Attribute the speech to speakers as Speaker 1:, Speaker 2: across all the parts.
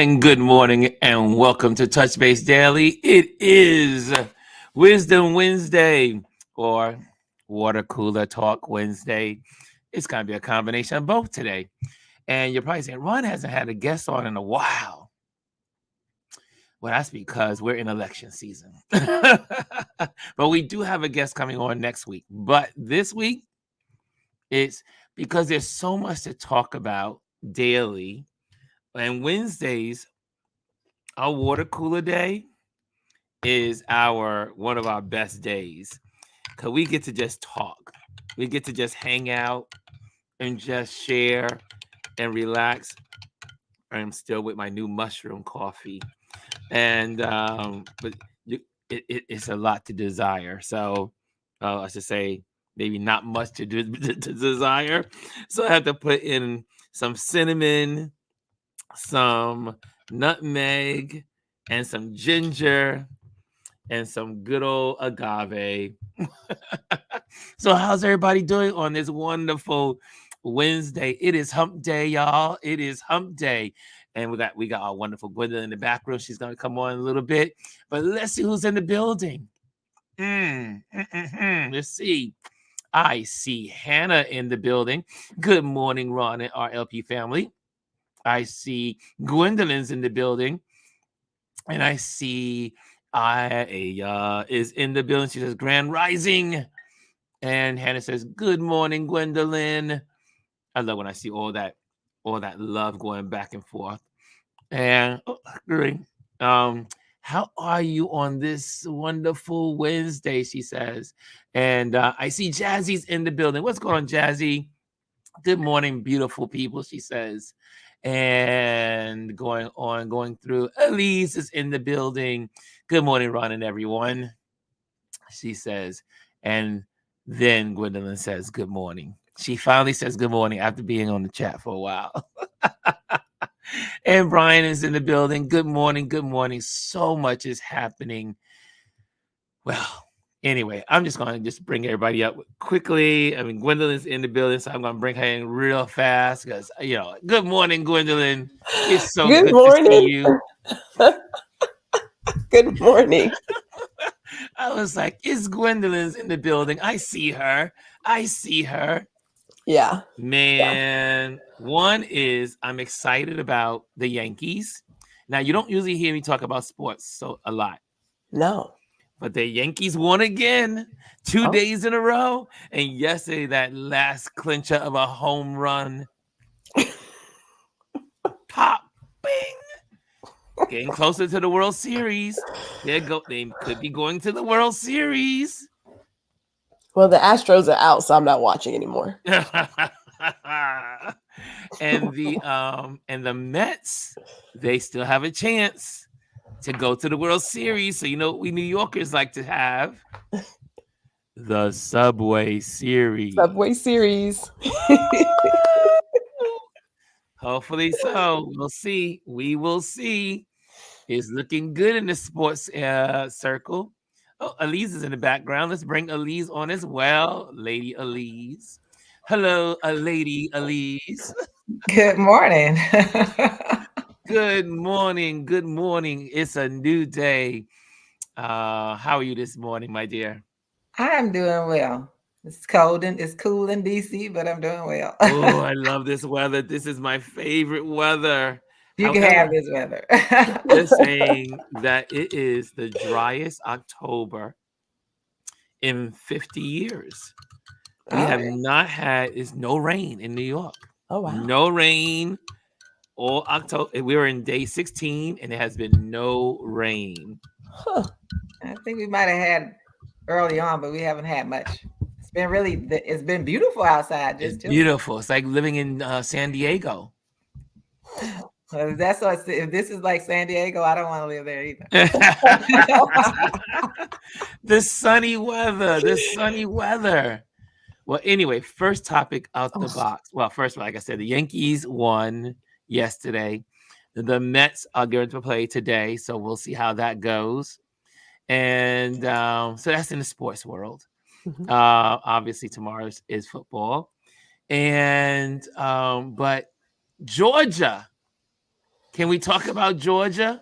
Speaker 1: And good morning and welcome to Touch Base Daily. It is Wisdom Wednesday or Water Cooler Talk Wednesday. It's going to be a combination of both today. And you're probably saying, Ron hasn't had a guest on in a while. Well, that's because we're in election season. But we do have a guest coming on next week. But this week, it's because there's so much to talk about daily. And Wednesdays, our water cooler day is one of our best days because we get to just talk. We get to just hang out and just share and relax. I'm still with my new mushroom coffee, and but it's a lot to desire. So I should say maybe not much to desire. So I have to put in some cinnamon, some nutmeg, and some ginger, and some good old agave. So how's everybody doing on this wonderful Wednesday? It is hump day, y'all. It is hump day. And we got our wonderful Gwendolyn in the back room. She's gonna come on in a little bit. But let's see who's in the building. Let's see. I see Hannah in the building. Good morning, Ron and RLP family. I see Gwendolyn's in the building. And I see Aya is in the building. She says, Grand Rising. And Hannah says, good morning, Gwendolyn. I love when I see all that love going back and forth. And how are you on this wonderful Wednesday, she says. And I see Jazzy's in the building. What's going on, Jazzy? Good morning, beautiful people, she says. And going through, Elise is in the building. Good morning, Ron and everyone, she says. And then Gwendolyn says, good morning. She finally says good morning after being on the chat for a while. And Brian is in the building. Good morning. Good morning. So much is happening. Well, anyway, I'm just going to bring everybody up quickly. I mean, Gwendolyn's in the building, so I'm going to bring her in real fast because, good morning, Gwendolyn. It's so good to see you.
Speaker 2: Good morning.
Speaker 1: I was like, it's Gwendolyn's in the building. I see her.
Speaker 2: Yeah.
Speaker 1: Man, one is I'm excited about the Yankees. Now, you don't usually hear me talk about sports a lot.
Speaker 2: No.
Speaker 1: But the Yankees won again 2 days in a row. And yesterday, that last clincher of a home run. Pop, bing. Getting closer to the World Series. They could be going to the World Series.
Speaker 2: Well, the Astros are out, so I'm not watching anymore.
Speaker 1: And the Mets, they still have a chance to go to the World Series. So you know what we New Yorkers like to have? The Subway Series. Hopefully so. We'll see. We will see. It's looking good in the sports circle. Oh, Elise is in the background. Let's bring Elise on as well. Lady Elise. Hello, Lady Elise.
Speaker 3: Good morning.
Speaker 1: Good morning. Good morning. It's a new day. How are you this morning, my dear?
Speaker 3: I'm doing well. It's cold and it's cool in DC, but I'm doing well.
Speaker 1: Oh, I love this weather. This is my favorite weather.
Speaker 3: You can have this weather.
Speaker 1: They're saying that it is the driest October in 50 years. We have not had no rain in New York.
Speaker 2: Oh, wow.
Speaker 1: No rain all October. We were in day 16 and it has been no rain.
Speaker 2: Huh.
Speaker 3: I think we might have had early on, but we haven't had much. It's been beautiful outside.
Speaker 1: It's beautiful. It's like living in San Diego.
Speaker 3: If this is like San Diego, I don't want to live there either.
Speaker 1: The sunny weather. Well, anyway, first topic out the box. Well, first, like I said, the Yankees won yesterday. The Mets are going to play today, so we'll see how that goes. And so that's in the sports world. Obviously, tomorrow is football. And but Georgia Can we talk about Georgia?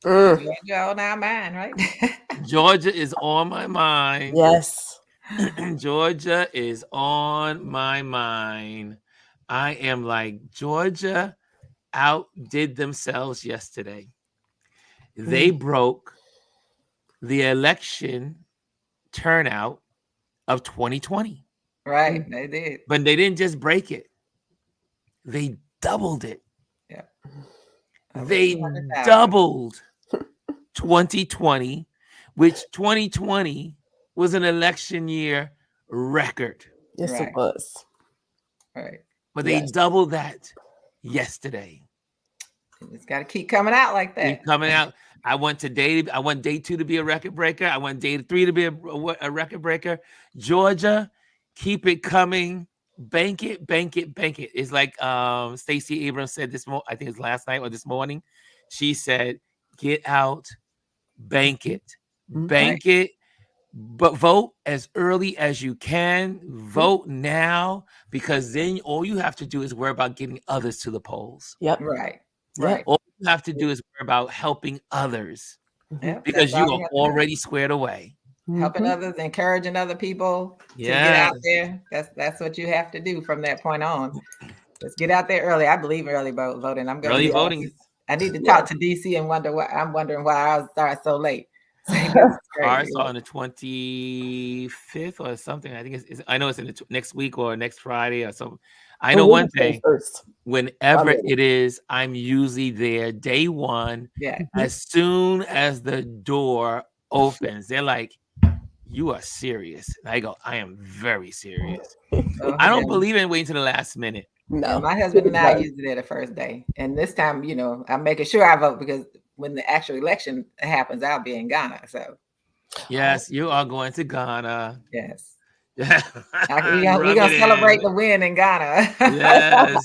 Speaker 3: Georgia on our mind, right?
Speaker 1: Georgia is on my mind.
Speaker 2: Yes.
Speaker 1: Georgia is on my mind. I am like, Georgia outdid themselves yesterday. They broke the election turnout of 2020.
Speaker 3: Right, they did.
Speaker 1: But they didn't just break it. They doubled it.
Speaker 3: Yeah.
Speaker 1: They
Speaker 3: 200,000.
Speaker 1: doubled 2020, which 2020 was an election year record.
Speaker 2: Yes,
Speaker 3: Right.
Speaker 2: it was.
Speaker 3: Right.
Speaker 1: But they
Speaker 2: Yes.
Speaker 1: doubled that yesterday.
Speaker 3: It's got to keep coming out like that.
Speaker 1: Keep coming out. I want day 2 to be a record breaker. I want day 3 to be a record breaker. Georgia, keep it coming. Bank it, bank it, bank it. It's like Stacey Abrams said this morning. I think it's last night or this morning. She said, "Get out, bank it, bank it, but vote as early as you can. Vote now, because then all you have to do is worry about getting others to the polls.
Speaker 2: Yep.
Speaker 3: Right.
Speaker 2: Yep.
Speaker 3: Right.
Speaker 1: All you have to do is worry about helping others,
Speaker 3: Yep,
Speaker 1: because
Speaker 3: that's
Speaker 1: you
Speaker 3: all
Speaker 1: are
Speaker 3: have to do.
Speaker 1: already squared away."
Speaker 3: Helping others, encouraging other people to get
Speaker 1: Yes.
Speaker 3: out there. That's what you have to do from that point on. Let's get out there early. I believe in early voting. I'm going
Speaker 1: Early
Speaker 3: to
Speaker 1: voting.
Speaker 3: I need to talk to DC and wonder why. I'm wondering why I started so late. That's
Speaker 1: Ours
Speaker 3: crazy.
Speaker 1: on the 25th or something. I think I know it's in the next week or next Friday or something. I know one thing.
Speaker 2: First.
Speaker 1: Whenever
Speaker 2: Already.
Speaker 1: it is, I'm usually there day one.
Speaker 3: Yeah.
Speaker 1: As soon as the door opens, they're like, "You are serious?" And I go, "I am very serious." I don't believe in waiting to the last minute.
Speaker 2: No.
Speaker 3: Yeah, my husband and I usually there the first day. And this time, I'm making sure I vote, because when the actual election happens, I'll be in Ghana. So
Speaker 1: Yes, you are going to Ghana.
Speaker 3: yes.
Speaker 1: We're
Speaker 3: We're gonna celebrate the win in Ghana.
Speaker 1: Yes.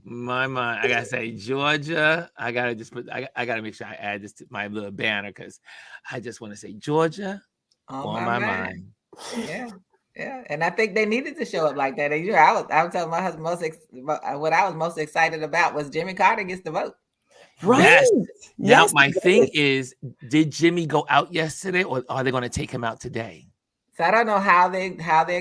Speaker 1: My mind. I gotta say, Georgia. I gotta just put. I gotta make sure I add this to my little banner, because I just want to say Georgia on my mind.
Speaker 3: Yeah, yeah, and I think they needed to show up like that. And, I was telling my husband what I was most excited about was Jimmy Carter gets the vote.
Speaker 2: Right.
Speaker 1: Yes. Now
Speaker 2: Yes,
Speaker 1: my
Speaker 2: it
Speaker 1: thing
Speaker 2: is.
Speaker 1: is, did Jimmy go out yesterday, or are they going to take him out today?
Speaker 3: So I don't know how they're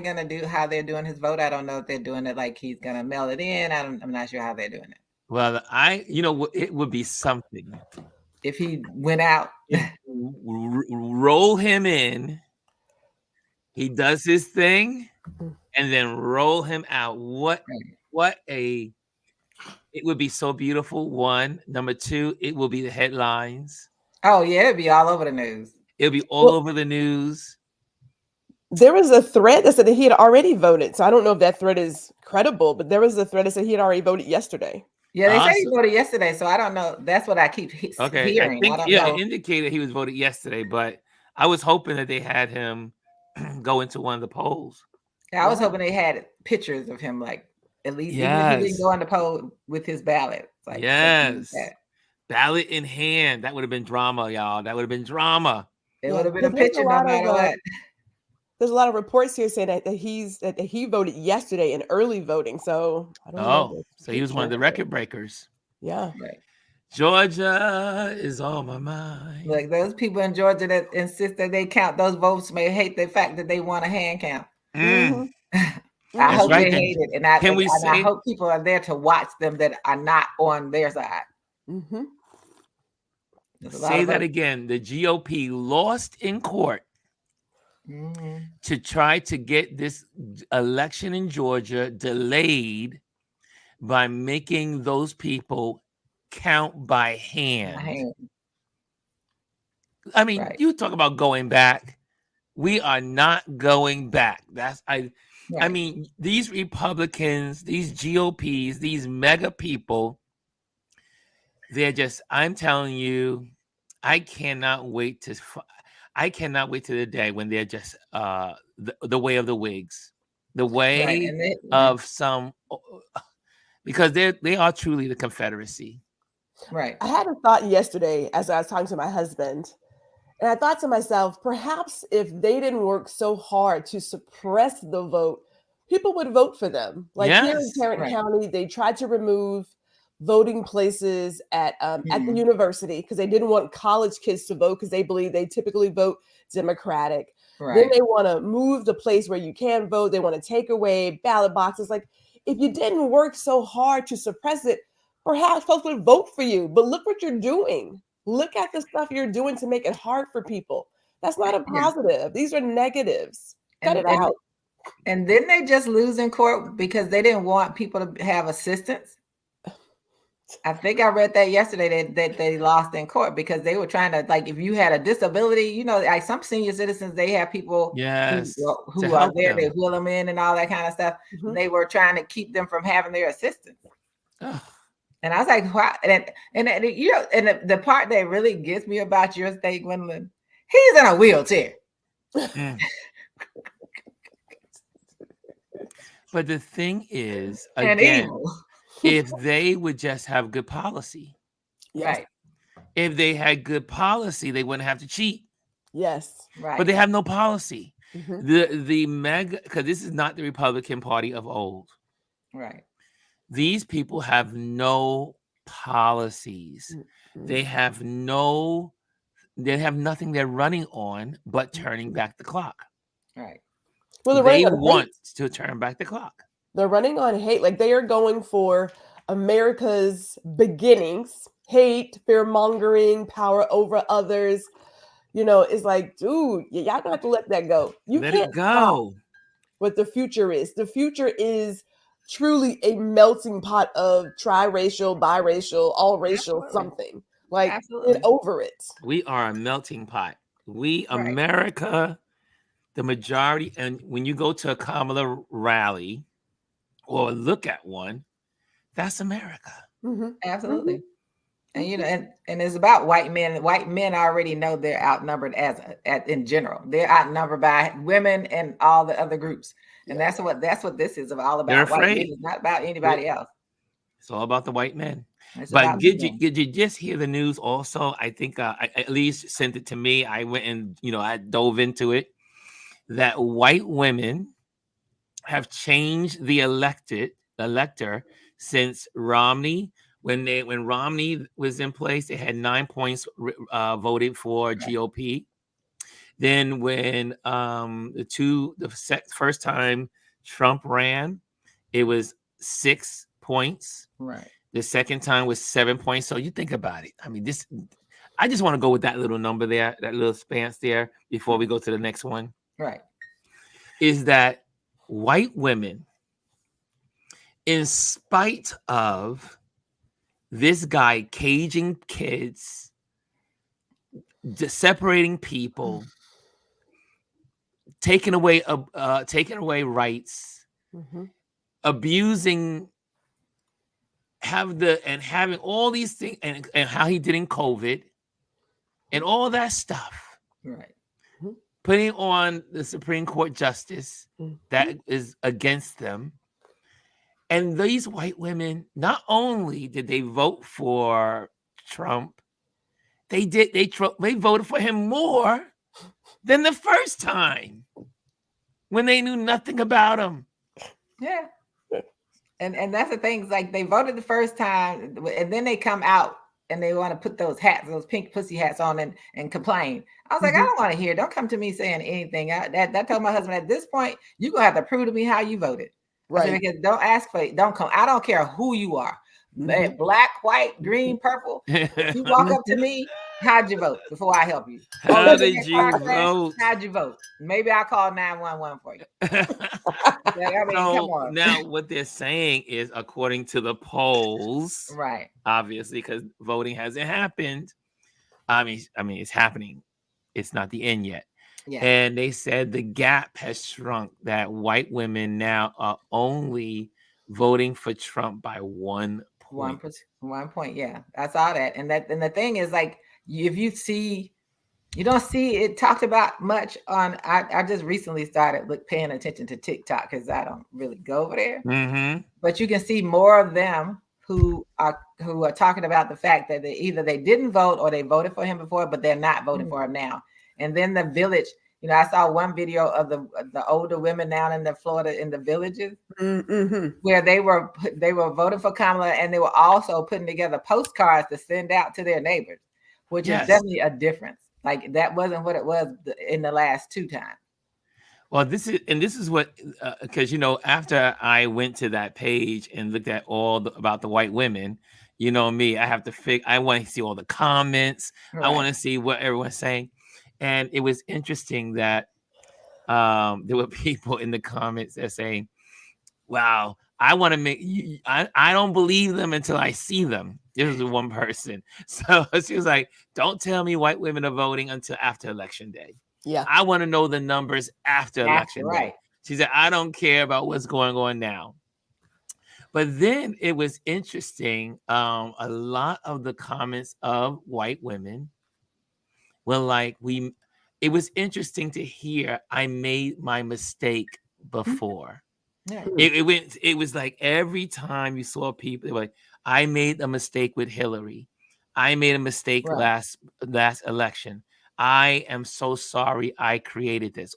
Speaker 3: gonna do how they're doing his vote. I don't know if they're doing it like he's gonna mail it in. I'm not sure how they're doing it.
Speaker 1: Well, it would be something
Speaker 3: If he went out,
Speaker 1: roll him in. He does his thing, and then roll him out. It would be so beautiful. One, number two, it will be the headlines.
Speaker 3: Oh yeah, it'd be all over the news.
Speaker 1: It'll be all over the news.
Speaker 2: There was a thread that said that he had already voted. So I don't know if that thread is credible, but there was a thread that said he had already voted yesterday.
Speaker 3: Yeah, they say he voted yesterday, so I don't know. That's what I keep hearing.
Speaker 1: I think
Speaker 3: don't
Speaker 1: it
Speaker 3: know.
Speaker 1: indicated he was voted yesterday, but I was hoping that they had him go into one of the polls.
Speaker 3: Yeah, I was hoping they had pictures of him, like at least even if he didn't go on the poll with his ballot. Like,
Speaker 1: yes, ballot in hand. That would have been drama, y'all. That would have been drama.
Speaker 3: It would have been a picture no matter what.
Speaker 2: There's a lot of reports here saying that he voted yesterday in early voting. So I don't know.
Speaker 1: So he was one of the record breakers.
Speaker 2: Yeah.
Speaker 3: Right.
Speaker 1: Georgia is on my mind.
Speaker 3: Like those people in Georgia that insist that they count those votes may hate the fact that they want a hand count.
Speaker 1: Mm.
Speaker 3: I hope they hate it, and I hope people are there to watch them that are not on their side.
Speaker 2: Mm-hmm.
Speaker 1: Say that again. The GOP lost in court to try to get this election in Georgia delayed by making those people count by hand. I mean, you talk about going back. We are not going back. I mean, these Republicans, these GOPs, these mega people, they're just, I'm telling you, I cannot wait to the day when they're just the way of the Whigs, the way of some, because they are truly the Confederacy.
Speaker 3: Right.
Speaker 2: I had a thought yesterday as I was talking to my husband, and I thought to myself, perhaps if they didn't work so hard to suppress the vote, people would vote for them. Like here in Tarrant County, they tried to remove voting places at the university because they didn't want college kids to vote because they believe they typically vote Democratic. Then
Speaker 3: Right.
Speaker 2: they want to move the place where you can vote. They want to take away ballot boxes. Like, if you didn't work so hard to suppress it, perhaps folks would vote for you. But look what you're doing. Look at the stuff you're doing to make it hard for people. That's not a
Speaker 3: Yeah.
Speaker 2: positive. These are negatives. Cut it out.
Speaker 3: And didn't they just lose in court because they didn't want people to have assistance? I think I read that yesterday that they lost in court because they were trying to, like, if you had a disability, you know, like some senior citizens, they have people
Speaker 1: Yes,
Speaker 3: who
Speaker 1: to
Speaker 3: are
Speaker 1: help
Speaker 3: there,
Speaker 1: them.
Speaker 3: they wheel them in and all that kind of stuff.
Speaker 2: Mhm.
Speaker 3: They were trying to keep them from having their assistance.
Speaker 1: Ugh.
Speaker 3: And I was like, wow. And you know, and the part that really gets me about your state, Gwendolyn, he's in a wheelchair.
Speaker 1: Mm. But the thing is,
Speaker 3: And
Speaker 1: again,
Speaker 3: evil.
Speaker 1: if they would just have good policy,
Speaker 2: Yes.
Speaker 3: Right.
Speaker 1: if they had good policy, they wouldn't have to cheat.
Speaker 2: Yes.
Speaker 3: Right.
Speaker 1: But they have no policy.
Speaker 2: Mhm.
Speaker 1: The mega, because this is not the Republican Party of old.
Speaker 3: Right.
Speaker 1: These people have no policies. They have nothing they're running on but turning back the clock.
Speaker 3: Right.
Speaker 2: Well, they're
Speaker 1: They
Speaker 2: running on hate.
Speaker 1: want to turn back the clock.
Speaker 2: They're running on hate. Like, they are going for America's beginnings, hate, fear mongering, power over others. You know, it's like, dude, y'all gonna have to let that go. You
Speaker 1: Let
Speaker 2: can't
Speaker 1: it
Speaker 2: stop
Speaker 1: go.
Speaker 2: what the future is. The future is truly a melting pot of triracial, biracial, all racial
Speaker 3: Absolutely.
Speaker 2: something. Like,
Speaker 3: Absolutely.
Speaker 2: get over it.
Speaker 1: We are a melting pot. We,
Speaker 3: Right.
Speaker 1: America, the majority, and when you go to a Kamala rally or look at one, that's America.
Speaker 2: Mhm.
Speaker 3: Absolutely. And you know, and it's about white men. White men already know they're outnumbered in general. They're outnumbered by women and all the other groups. And that's what this is all about.
Speaker 1: They're
Speaker 3: White men.
Speaker 1: afraid.
Speaker 3: It's not about anybody else.
Speaker 1: It's all about the white men.
Speaker 3: It's
Speaker 1: But
Speaker 3: about
Speaker 1: did
Speaker 3: them.
Speaker 1: you just hear the news also? I think I at least sent it to me. I went and, I dove into it, that white women have changed the elector since Romney. When Romney was in place, they had 9 points voted for GOP. Then when first time Trump ran, it was 6 points.
Speaker 3: Right.
Speaker 1: The second time was 7 points. So you think about it. I mean, I just want to go with that little number there, that little span there before we go to the next one.
Speaker 3: Right.
Speaker 1: Is that white women, in spite of this guy caging kids, separating people, taking away rights,
Speaker 2: Mhm.
Speaker 1: abusing, having all these things, and how he did in COVID, and all that stuff,
Speaker 3: Right.
Speaker 1: putting on the Supreme Court justice that is against them. And these white women, not only did they vote for Trump, they voted for him more than the first time when they knew nothing about him.
Speaker 3: Yeah. And that's the thing. It's like they voted the first time, and then they come out and they want to put those hats, those pink pussy hats on and complain. I was like, I don't want to hear. Don't come to me saying anything. That told my husband, at this point, you're gonna have to prove to me how you voted.
Speaker 2: Right.
Speaker 3: Because don't ask for it. Don't come. I don't care who you are. Black, white, green, purple. You walk up to me. How'd you vote before I help you?
Speaker 1: How did you vote?
Speaker 3: How'd you vote? Maybe I'll call 911 for you. I mean, come
Speaker 1: So
Speaker 3: on.
Speaker 1: now what they're saying is, according to the polls,
Speaker 3: Right.
Speaker 1: obviously, because voting hasn't happened. I mean, it's happening. It's not the end yet.
Speaker 3: Yeah.
Speaker 1: And they said the gap has shrunk, that white women now are only voting for Trump by 1 point.
Speaker 3: 1 point. Yeah, I saw that. And the thing is, like, if you don't see it talked about much on. I just recently started paying attention to TikTok because I don't really go over there.
Speaker 1: Mm-hmm.
Speaker 3: But you can see more of them who are talking about the fact that they didn't vote or they voted for him before, but they're not voting for him now. And then the Village You know, I saw one video of the older women down in the Florida in the villages
Speaker 2: Mm-hmm.
Speaker 3: where they were voting for Kamala, and they were also putting together postcards to send out to their neighbors, which is definitely a difference. Like that wasn't what it was in the last two times.
Speaker 1: Well, this is what, because after I went to that page and looked at about the white women, you know me, I have to I want to see all the comments.
Speaker 3: Right.
Speaker 1: I want to see what everyone's saying, and it was interesting that there were people in the comments that saying, "Wow, I want to make I don't believe them until I see them." This was one person, so she was like, "Don't tell me white women are voting until after election day."
Speaker 2: Yeah.
Speaker 1: I want to know the numbers after election day. She said, I don't care about what's going on now. But then it was interesting. A lot of the comments of white women were like, it was interesting to hear I made my mistake before.
Speaker 3: Yeah.
Speaker 1: It was like every time you saw people, they were like, I made a mistake with Hillary. I made a mistake last election. I am so sorry I created this.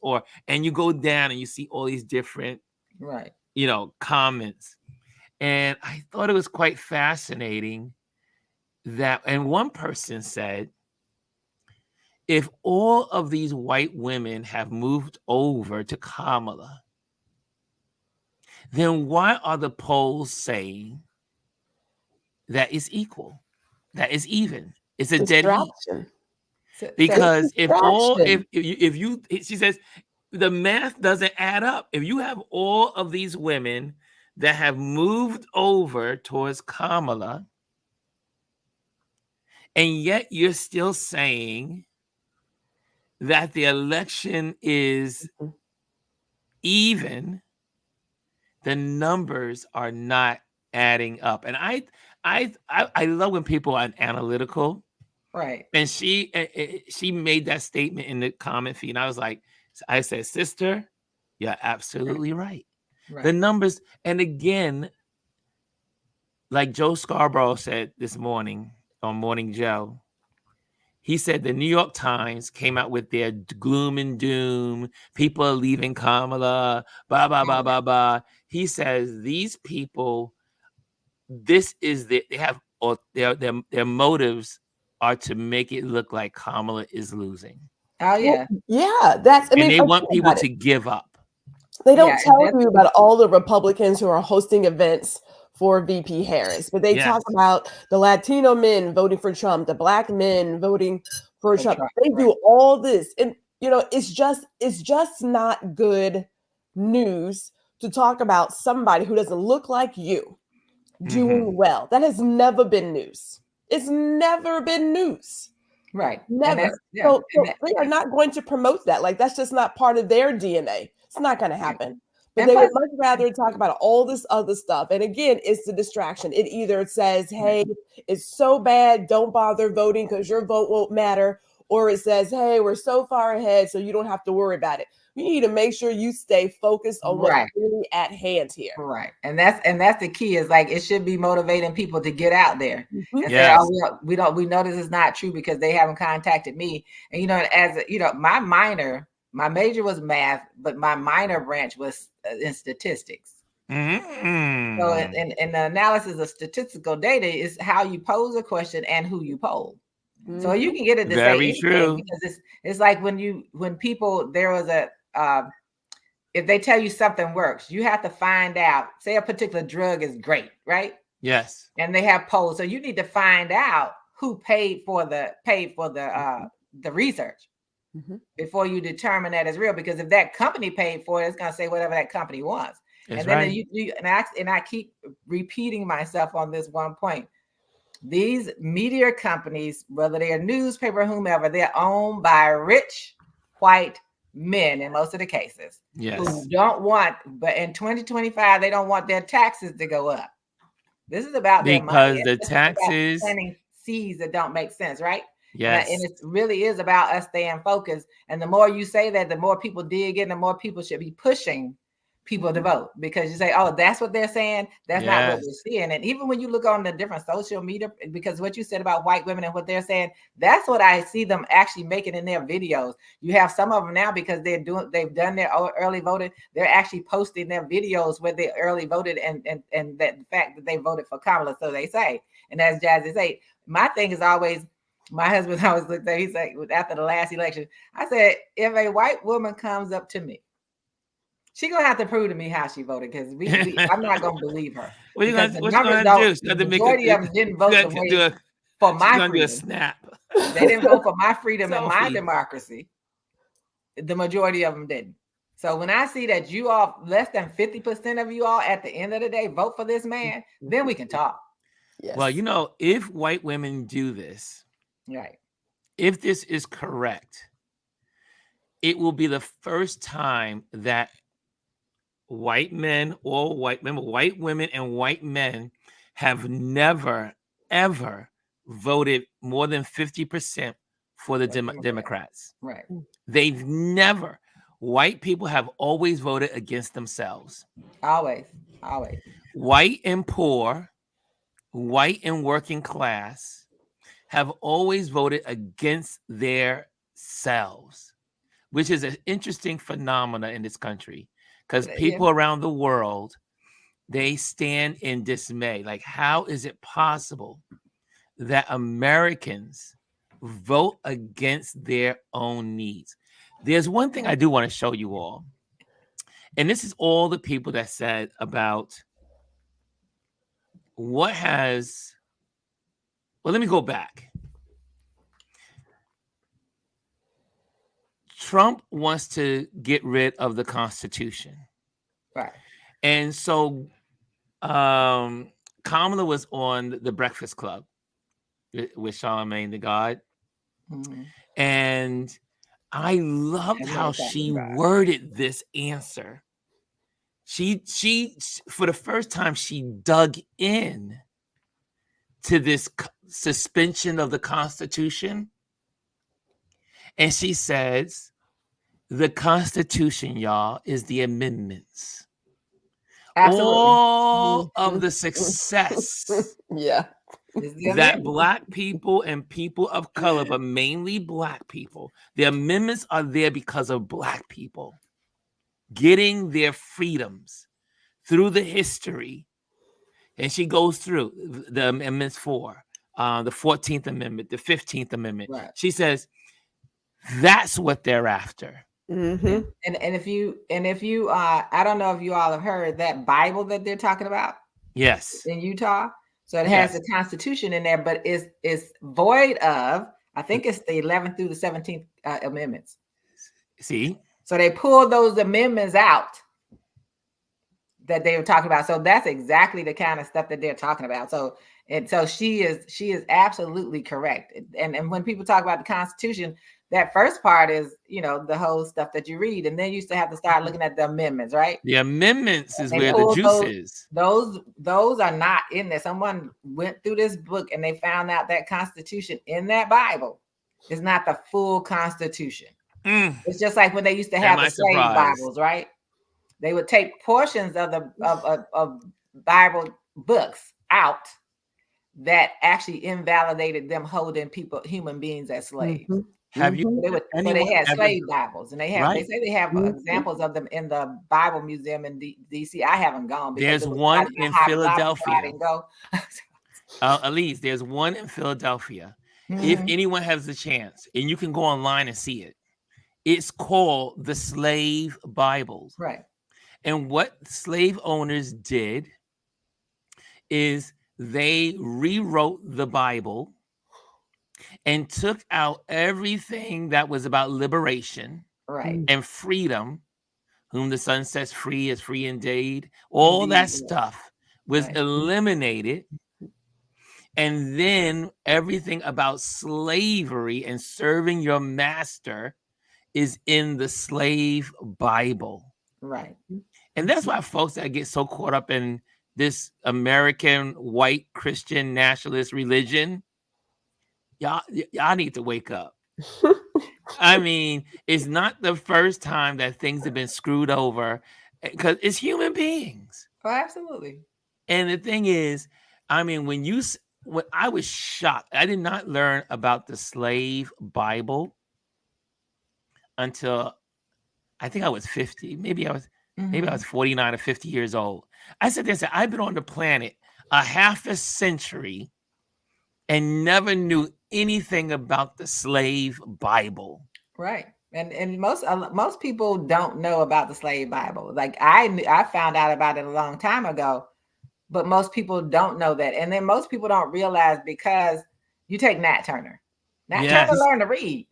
Speaker 1: And you go down and you see all these different, comments. And I thought it was quite fascinating and one person said, if all of these white women have moved over to Kamala, then why are the polls saying that is equal, that is even? It's a dead heat. Because she says the math doesn't add up. If you have all of these women that have moved over towards Kamala, and yet you're still saying that the election is even, the numbers are not adding up. And I love when people are analytical.
Speaker 3: Right.
Speaker 1: And she made that statement in the comment feed. And I said, sister, you're absolutely right. The numbers, and again, like Joe Scarborough said this morning on Morning Joe, he said the New York Times came out with their gloom and doom. People are leaving Kamala, blah, blah, blah, blah, blah. He says these people, they have, or their motives are to make it look like Kamala is losing.
Speaker 3: Oh yeah.
Speaker 2: Yeah.
Speaker 1: They want people to give up.
Speaker 2: They don't tell you about all the Republicans who are hosting events for VP Harris, but they talk about the Latino men voting for Trump, the Black men voting for Trump. They do all this. And it's just not good news to talk about somebody who doesn't look like you doing well. That has never been news. It's never been news.
Speaker 3: Right.
Speaker 2: Never. So they are not going to promote that. Like, that's just not part of their DNA. It's not going to happen. But they would much rather talk about all this other stuff. And again, it's the distraction. It either says, hey, it's so bad, don't bother voting because your vote won't matter. Or it says, hey, we're so far ahead, so you don't have to worry about it. You need to make sure you stay focused on what's really at hand here.
Speaker 3: Right. And that's the key, is like, it should be motivating people to get out there and say, oh, we know this is not true because they haven't contacted me. And my major was math, but my minor branch was in statistics.
Speaker 1: Mm-hmm.
Speaker 3: So in the analysis of statistical data is how you pose a question and who you poll. Mm-hmm. So you can get it to
Speaker 1: very
Speaker 3: say
Speaker 1: true,
Speaker 3: because it's like when people, there was if they tell you something works, you have to find out, say a particular drug is great, right?
Speaker 1: Yes.
Speaker 3: And they have polls. So you need to find out who paid for the research before you determine that it's real. Because if that company paid for it, it's going to say whatever that company wants.
Speaker 1: That's
Speaker 3: and then I keep repeating myself on this one point. These media companies, whether they're newspaper, whomever, they're owned by rich white men in most of the cases.
Speaker 1: Yes.
Speaker 3: Who don't want, but in 2025, they don't want their taxes to go up. This is about their money.
Speaker 1: Because the taxes,
Speaker 3: planting seeds that don't make sense, right?
Speaker 1: Yes.
Speaker 3: And it really is about us staying focused. And the more you say that, the more people dig in, the more people should be pushing people to vote, because you say, oh, that's what they're saying. That's not what we're seeing. And even when you look on the different social media, because what you said about white women and what they're saying, that's what I see them actually making in their videos. You have some of them now, because they've done their early voting. They're actually posting their videos where they early voted and that the fact that they voted for Kamala, so they say. And as Jazzy say, my thing is always, my husband always looked at, he said, after the last election, I said, if a white woman comes up to me, she's gonna have to prove to me how she voted, because I'm not gonna believe her.
Speaker 1: What you
Speaker 3: Because
Speaker 1: gonna,
Speaker 3: the
Speaker 1: what you
Speaker 3: numbers
Speaker 1: gonna
Speaker 3: don't,
Speaker 1: do?
Speaker 3: the majority of them didn't vote the way for my freedom.
Speaker 1: Do a snap.
Speaker 3: They didn't vote for my freedom and my
Speaker 1: Selfie.
Speaker 3: democracy. The majority of them didn't. So when I see that you all, less than 50% of you all at the end of the day vote for this man, then we can talk.
Speaker 2: Yes.
Speaker 1: Well, you know, if white women do this,
Speaker 3: Right.
Speaker 1: if this is correct, it will be the first time that white men or white women and white men have never, ever voted more than 50% for the Democrats.
Speaker 3: Right.
Speaker 1: They've never. White people have always voted against themselves.
Speaker 3: Always.
Speaker 1: White and poor, white and working class have always voted against their selves, which is an interesting phenomenon in this country, because people around the world, they stand in dismay. Like, how is it possible that Americans vote against their own needs? There's one thing I do want to show you all, and this is all the people that said about what has, well, let me go back. Trump wants to get rid of the Constitution.
Speaker 3: Right.
Speaker 1: And so Kamala was on the Breakfast Club with Charlamagne the God.
Speaker 3: Mm-hmm.
Speaker 1: And I loved how she worded this answer. She for the first time, she dug in to this suspension of the Constitution. And she says, the Constitution, y'all, is the amendments.
Speaker 3: Absolutely.
Speaker 1: All of the success that Black people and people of color, but mainly Black people, the amendments are there because of Black people getting their freedoms through the history. And she goes through the amendments for the 14th Amendment, the 15th Amendment.
Speaker 3: Right.
Speaker 1: She says, that's what they're after.
Speaker 3: Mm-hmm. And if you I don't know if you all have heard that Bible that they're talking about.
Speaker 1: Yes.
Speaker 3: In Utah. So it has the Constitution in there, but it's void of, I think it's the 11th through the 17th amendments.
Speaker 1: See?
Speaker 3: So they pulled those amendments out that they were talking about. So that's exactly the kind of stuff that they're talking about. So she is absolutely correct. And when people talk about the Constitution, that first part is, the whole stuff that you read, and then you used to have to start looking at the amendments, right?
Speaker 1: The amendments is where the juice is.
Speaker 3: Those are not in there. Someone went through this book and they found out that Constitution in that Bible is not the full Constitution. It's just like when they used to have the slave Bibles, right? They would take portions of the Bible books out that actually invalidated them holding human beings as slaves.
Speaker 2: Mm-hmm.
Speaker 1: Have you?
Speaker 3: They had slave Bibles, and they say they have examples of them in the Bible Museum in DC. I haven't gone.
Speaker 1: There's one in Philadelphia. Elise, there's one in Philadelphia. Mm-hmm. If anyone has the chance, and you can go online and see it, it's called the Slave Bibles.
Speaker 3: Right.
Speaker 1: And what slave owners did is they rewrote the Bible and took out everything that was about liberation,
Speaker 3: right,
Speaker 1: and freedom. Whom the sun sets free is free indeed. All that stuff was eliminated. And then everything about slavery and serving your master is in the Slave Bible.
Speaker 3: Right.
Speaker 1: And that's why folks that get so caught up in this American white Christian nationalist religion, y'all need to wake up. I mean, it's not the first time that things have been screwed over. because it's human beings.
Speaker 3: Oh, absolutely.
Speaker 1: And the thing is, I mean, when I was shocked, I did not learn about the slave Bible until I think I was 50. Maybe I was 49 or 50 years old. I said this, I've been on the planet a half a century and never knew anything about the slave Bible.
Speaker 3: Right. And most people don't know about the slave Bible. Like I found out about it a long time ago, but most people don't know that. And then most people don't realize, because you take Nat Turner. Nat
Speaker 1: Yes.
Speaker 3: Turner learned to read.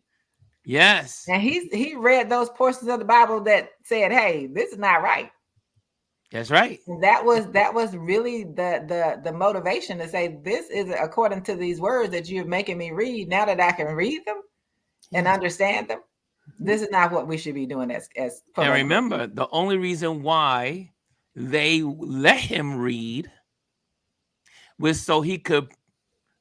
Speaker 1: Yes.
Speaker 3: And he read those portions of the Bible that said, hey, this is not right.
Speaker 1: That's right.
Speaker 3: And that was really the motivation to say, this is according to these words that you're making me read. Now that I can read them and understand them, this is not what we should be doing as
Speaker 1: and remember, the only reason why they let him read was so he could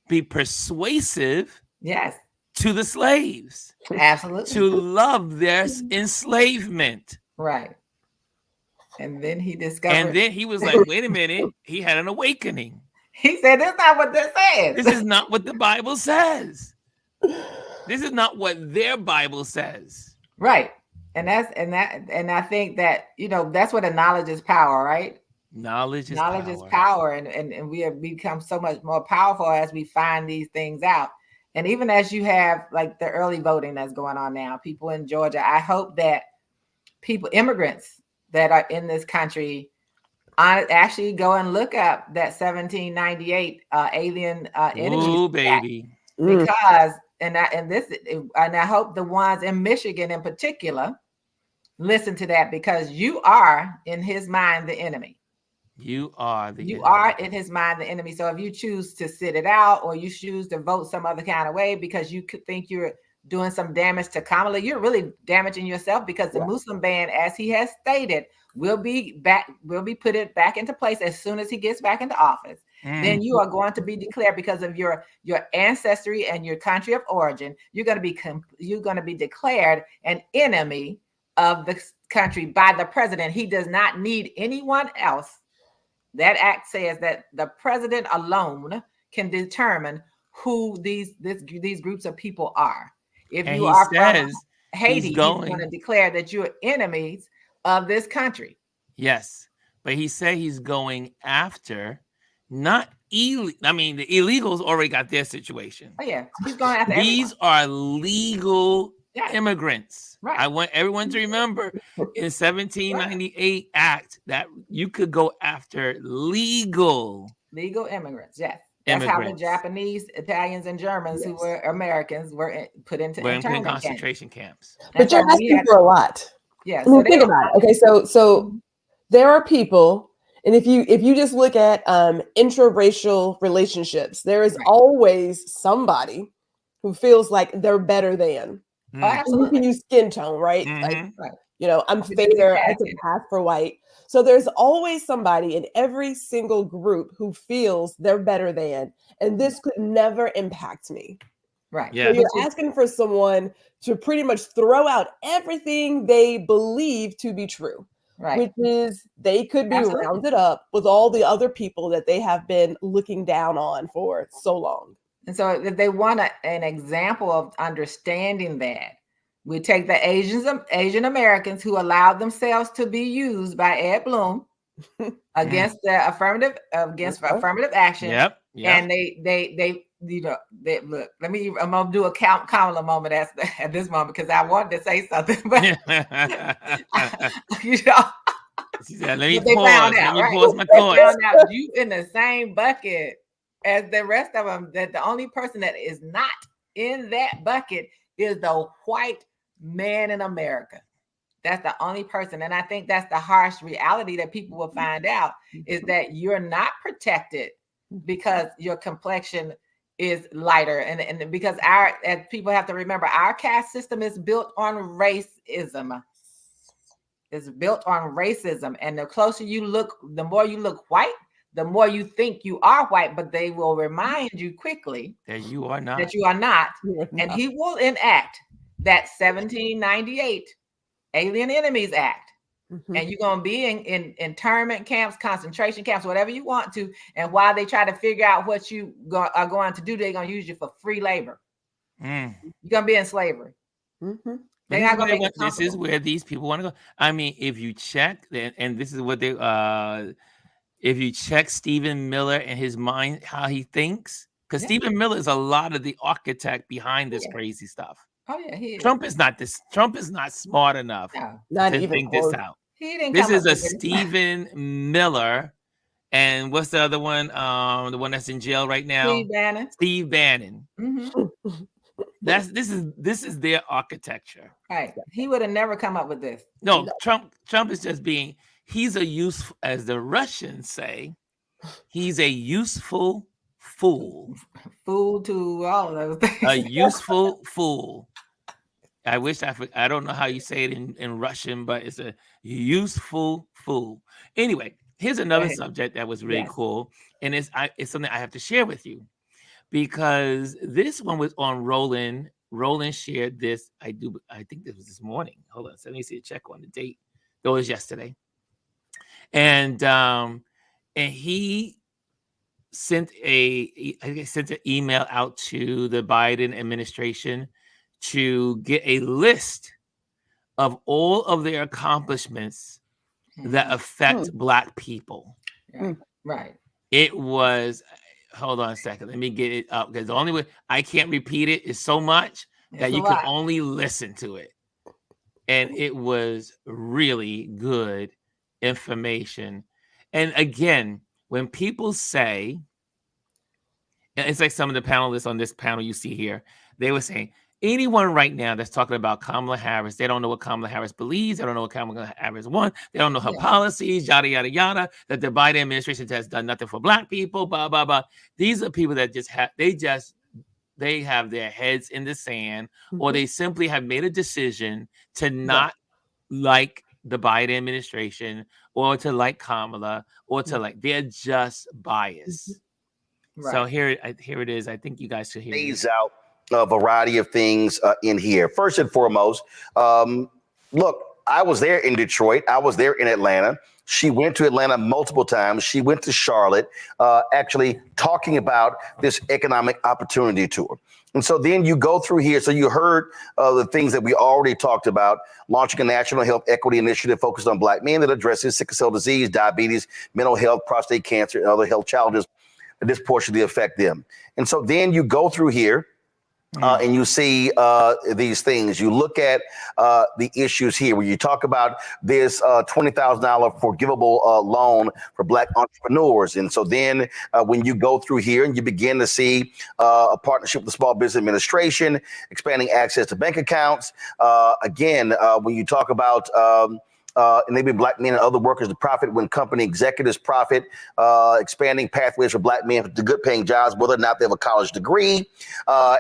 Speaker 1: be persuasive,
Speaker 3: yes,
Speaker 1: to the slaves,
Speaker 3: absolutely,
Speaker 1: to love their enslavement.
Speaker 3: Right. And then he discovered,
Speaker 1: and then he was like, wait a minute, he had an awakening.
Speaker 3: He said, that's not what this says.
Speaker 1: This is not what the Bible says. This is not what their Bible says.
Speaker 3: Right. And I think that, that's what the knowledge is power, right?
Speaker 1: Knowledge is
Speaker 3: power. And we have become so much more powerful as we find these things out. And even as you have like the early voting that's going on now, people in Georgia, I hope that immigrants that are in this country actually go and look up that 1798 alien enemy.
Speaker 1: Ooh, baby.
Speaker 3: Because and I hope the ones in Michigan in particular listen to that, because you are in his mind the enemy.
Speaker 1: You are
Speaker 3: in his mind the enemy. So if you choose to sit it out, or you choose to vote some other kind of way because you could think you're doing some damage to Kamala, you're really damaging yourself, because the Muslim ban, as he has stated, will be put it back into place as soon as he gets back into office. Then you are going to be declared, because of your ancestry and your country of origin, you're going to be declared an enemy of the country by the president. He does not need anyone else. That act says that the president alone can determine who these groups of people are. If you are from Haiti, he's going to declare that you're enemies of this country.
Speaker 1: Yes, but he said he's going after the illegals already got their situation.
Speaker 3: Oh yeah, he's going after
Speaker 1: these are legal immigrants.
Speaker 3: Right.
Speaker 1: I want everyone to remember in 1798 act that you could go after legal
Speaker 3: immigrants. Yes. That's how the Japanese, Italians, and Germans who were Americans were put into
Speaker 1: concentration camps.
Speaker 2: But you're asking for a lot.
Speaker 3: Yeah.
Speaker 2: So think about it. Okay, so there are people, and if you just look at intraracial relationships, there is always somebody who feels like they're better than. You can use skin tone, right? I'm fair, I can pass for white. So there's always somebody in every single group who feels they're better than, and this could never impact me.
Speaker 3: Right.
Speaker 1: Yeah.
Speaker 2: So you're asking for someone to pretty much throw out everything they believe to be true.
Speaker 3: Right.
Speaker 2: Which is they could be rounded up with all the other people that they have been looking down on for so long.
Speaker 3: And so if they want an example of understanding that, we take the Asian Americans who allowed themselves to be used by Ed Blum against affirmative action.
Speaker 1: Yep.
Speaker 3: And they look. I'm gonna do a Kamala moment at this moment, because I wanted to say something, but
Speaker 1: let me pause my thoughts.
Speaker 3: They found out you in the same bucket as the rest of them. That the only person that is not in that bucket is the white man in America. That's the only person. And I think that's the harsh reality that people will find out, is that you're not protected because your complexion is lighter. And because as people have to remember, our caste system is built on racism. It's built on racism. And the closer you look, the more you look white, the more you think you are white, but they will remind you quickly
Speaker 1: that you are not.
Speaker 3: And he will enact that 1798 Alien Enemies Act
Speaker 2: Mhm.
Speaker 3: and you're going to be in internment camps, concentration camps, whatever you want to. And while they try to figure out what you are going to do, they're going to use you for free labor.
Speaker 1: Mm.
Speaker 3: You're going to be in slavery.
Speaker 2: Mhm.
Speaker 3: They're not going to make you
Speaker 1: This is
Speaker 3: comfortable.
Speaker 1: where these people want to go. I mean, if you check, and this is what they, if you check Stephen Miller and his mind, how he thinks, because
Speaker 3: Yeah.
Speaker 1: Stephen Miller is a lot of the architect behind this
Speaker 3: Yeah.
Speaker 1: crazy stuff.
Speaker 3: Oh yeah, he is.
Speaker 1: Trump is not smart enough
Speaker 3: No,
Speaker 2: Not
Speaker 1: to
Speaker 2: even
Speaker 1: think
Speaker 2: close.
Speaker 1: this out.
Speaker 3: he didn't.
Speaker 1: This
Speaker 3: come
Speaker 1: is
Speaker 3: up
Speaker 1: a
Speaker 3: with it.
Speaker 1: Stephen Miller, and what's the other one? The one that's in jail right now,
Speaker 3: Steve Bannon.
Speaker 1: Steve Bannon.
Speaker 3: Mhm.
Speaker 1: This is their architecture.
Speaker 3: Right. He would have never come up with this.
Speaker 1: No, Trump is just being. He's a useful, as the Russians say, he's a useful fool.
Speaker 3: Fool to all of those things.
Speaker 1: A useful fool. I wish I don't know how you say it in Russian, but it's a useful fool. Anyway, here's another
Speaker 3: ahead.
Speaker 1: subject that was really
Speaker 3: Yes.
Speaker 1: cool, and it's something I have to share with you because this one was on Roland. Roland shared this. I think this was this morning. Hold on, let me see a check on the date. It was yesterday, and he sent sent an email out to the Biden administration to get a list of all of their accomplishments that affect Black people.
Speaker 3: Right.
Speaker 1: It was, hold on a second, let me get it up because the only way I can't repeat it is so much that you can only listen to it. And it was really good information. And again, when people say, and it's like some of the panelists on this panel you see here, they were saying, anyone right now that's talking about Kamala Harris, they don't know what Kamala Harris believes. They don't know what Kamala Harris wants. They don't know her policies, yada, yada, yada, that the Biden administration has done nothing for Black people, blah, blah, blah. These are people that they have their heads in the sand, or they simply have made a decision to not like the Biden administration or to like Kamala or to like, they're just biased.
Speaker 3: Right.
Speaker 1: So here it is. I think you guys should hear
Speaker 4: Lays out a variety of things in here. First and foremost, look, I was there in Detroit. I was there in Atlanta. She went to Atlanta multiple times. She went to Charlotte, actually talking about this economic opportunity tour. And so then you go through here. So you heard the things that we already talked about, launching a national health equity initiative focused on Black men that addresses sickle cell disease, diabetes, mental health, prostate cancer, and other health challenges that disproportionately affect them. And so then you go through here and you see these things. You look at the issues here where you talk about this $20,000 forgivable loan for Black entrepreneurs. And so then when you go through here and you begin to see a partnership with the Small Business Administration, expanding access to bank accounts. Again, when you talk about enabling Black men and other workers to profit when company executives profit, expanding pathways for Black men to good paying jobs, whether or not they have a college degree,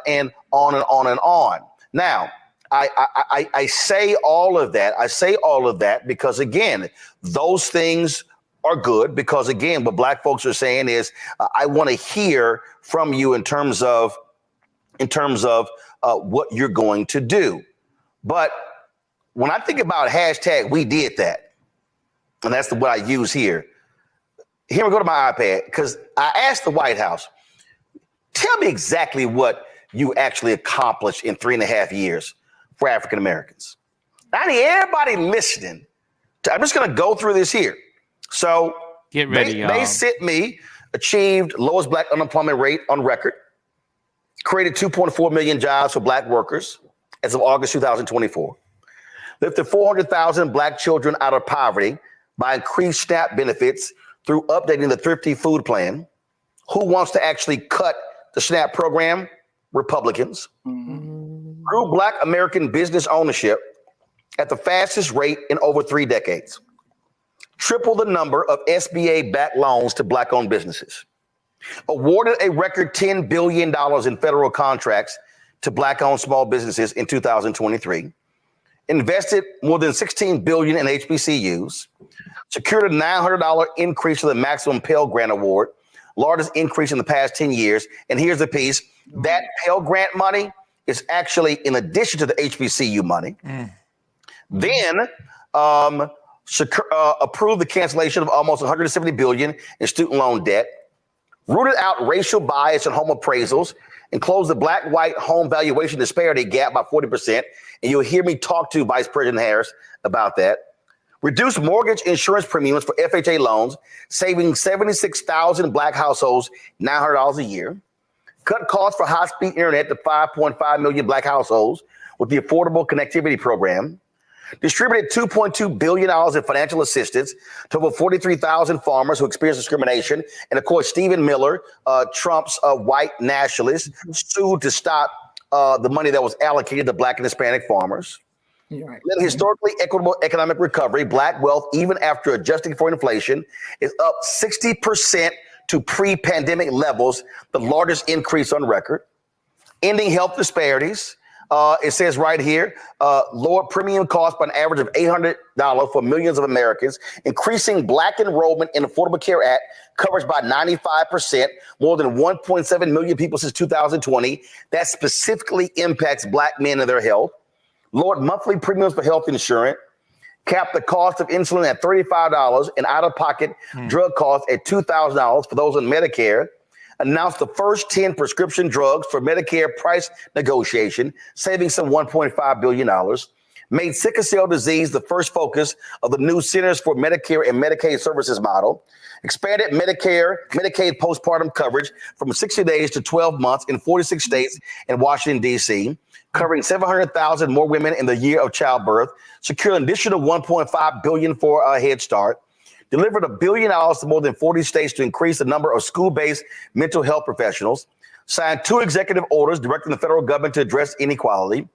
Speaker 4: and on and on and on. Now, I say all of that. I say all of that because, again, those things are good because, again, what Black folks are saying is I want to hear from you in terms of what you're going to do. But when I think about hashtag, we did that, and that's what I use here. Here we go to my iPad because I asked the White House, tell me exactly what you actually accomplished in 3.5 years for African Americans. I need everybody listening. I'm just going to go through this here. So
Speaker 1: get ready, y'all.
Speaker 4: They sent me achieved lowest Black unemployment rate on record, created 2.4 million jobs for Black workers as of August 2024. Lifted 400,000 Black children out of poverty by increased SNAP benefits through updating the Thrifty Food Plan. Who wants to actually cut the SNAP program? Republicans. Grew Black American business ownership at the fastest rate in over 3 decades. Triple the number of SBA-backed loans to Black-owned businesses. Awarded a record $10 billion in federal contracts to Black-owned small businesses in 2023. Invested more than $16 billion in HBCUs, secured a $900 increase to the maximum Pell Grant Award, largest increase in the past 10 years. And here's the piece, that Pell Grant money is actually in addition to the HBCU money. Then approved the cancellation of almost $170 billion in student loan debt, rooted out racial bias in home appraisals, and closed the black-white home valuation disparity gap by 40%. And you'll hear me talk to Vice President Harris about that. Reduced mortgage insurance premiums for FHA loans, saving 76,000 black households $900 a year. Cut costs for high-speed internet to 5.5 million black households with the Affordable Connectivity Program. Distributed $2.2 billion in financial assistance to over 43,000 farmers who experienced discrimination. And of course, Stephen Miller, Trump's white nationalist, sued to stop the money that was allocated to black and Hispanic farmers.
Speaker 3: Right.
Speaker 4: Led historically equitable economic recovery. Black wealth, even after adjusting for inflation, is up 60% to pre-pandemic levels, the largest increase on record. Ending health disparities. It says right here, lower premium costs by an average of $800 for millions of Americans, increasing black enrollment in Affordable Care Act coverage by 95%, more than 1.7 million people since 2020. That specifically impacts black men and their health. Lowered monthly premiums for health insurance, capped the cost of insulin at $35 and out-of-pocket drug costs at $2,000 for those on Medicare. Announced the first 10 prescription drugs for Medicare price negotiation, saving some $1.5 billion. Made sickle cell disease the first focus of the new Centers for Medicare and Medicaid Services model. Expanded Medicaid postpartum coverage from 60 days to 12 months in 46 states and Washington, D.C., covering 700,000 more women in the year of childbirth. Secured an additional $1.5 billion for a Head Start. Delivered $1 billion to more than 40 states to increase the number of school-based mental health professionals. Signed 2 executive orders directing the federal government to address inequality.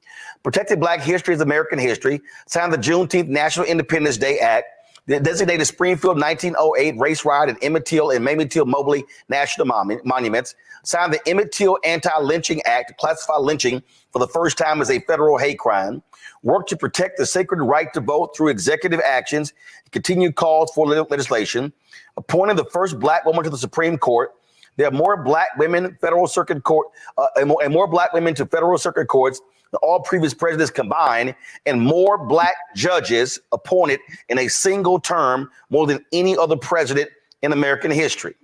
Speaker 4: Protected Black history as American history. Signed the Juneteenth National Independence Day Act. Designated Springfield 1908 Race Riot and Emmett Till and Mamie Till Mobley National Monuments. Signed the Emmett Till Anti-Lynching Act to classify lynching for the first time as a federal hate crime. Work to protect the sacred right to vote through executive actions, continued calls for legislation, appointed the first black woman to the Supreme Court. There are more black women federal circuit court and more black women to federal circuit courts than all previous presidents combined, and more black judges appointed in a single term, more than any other president in American history.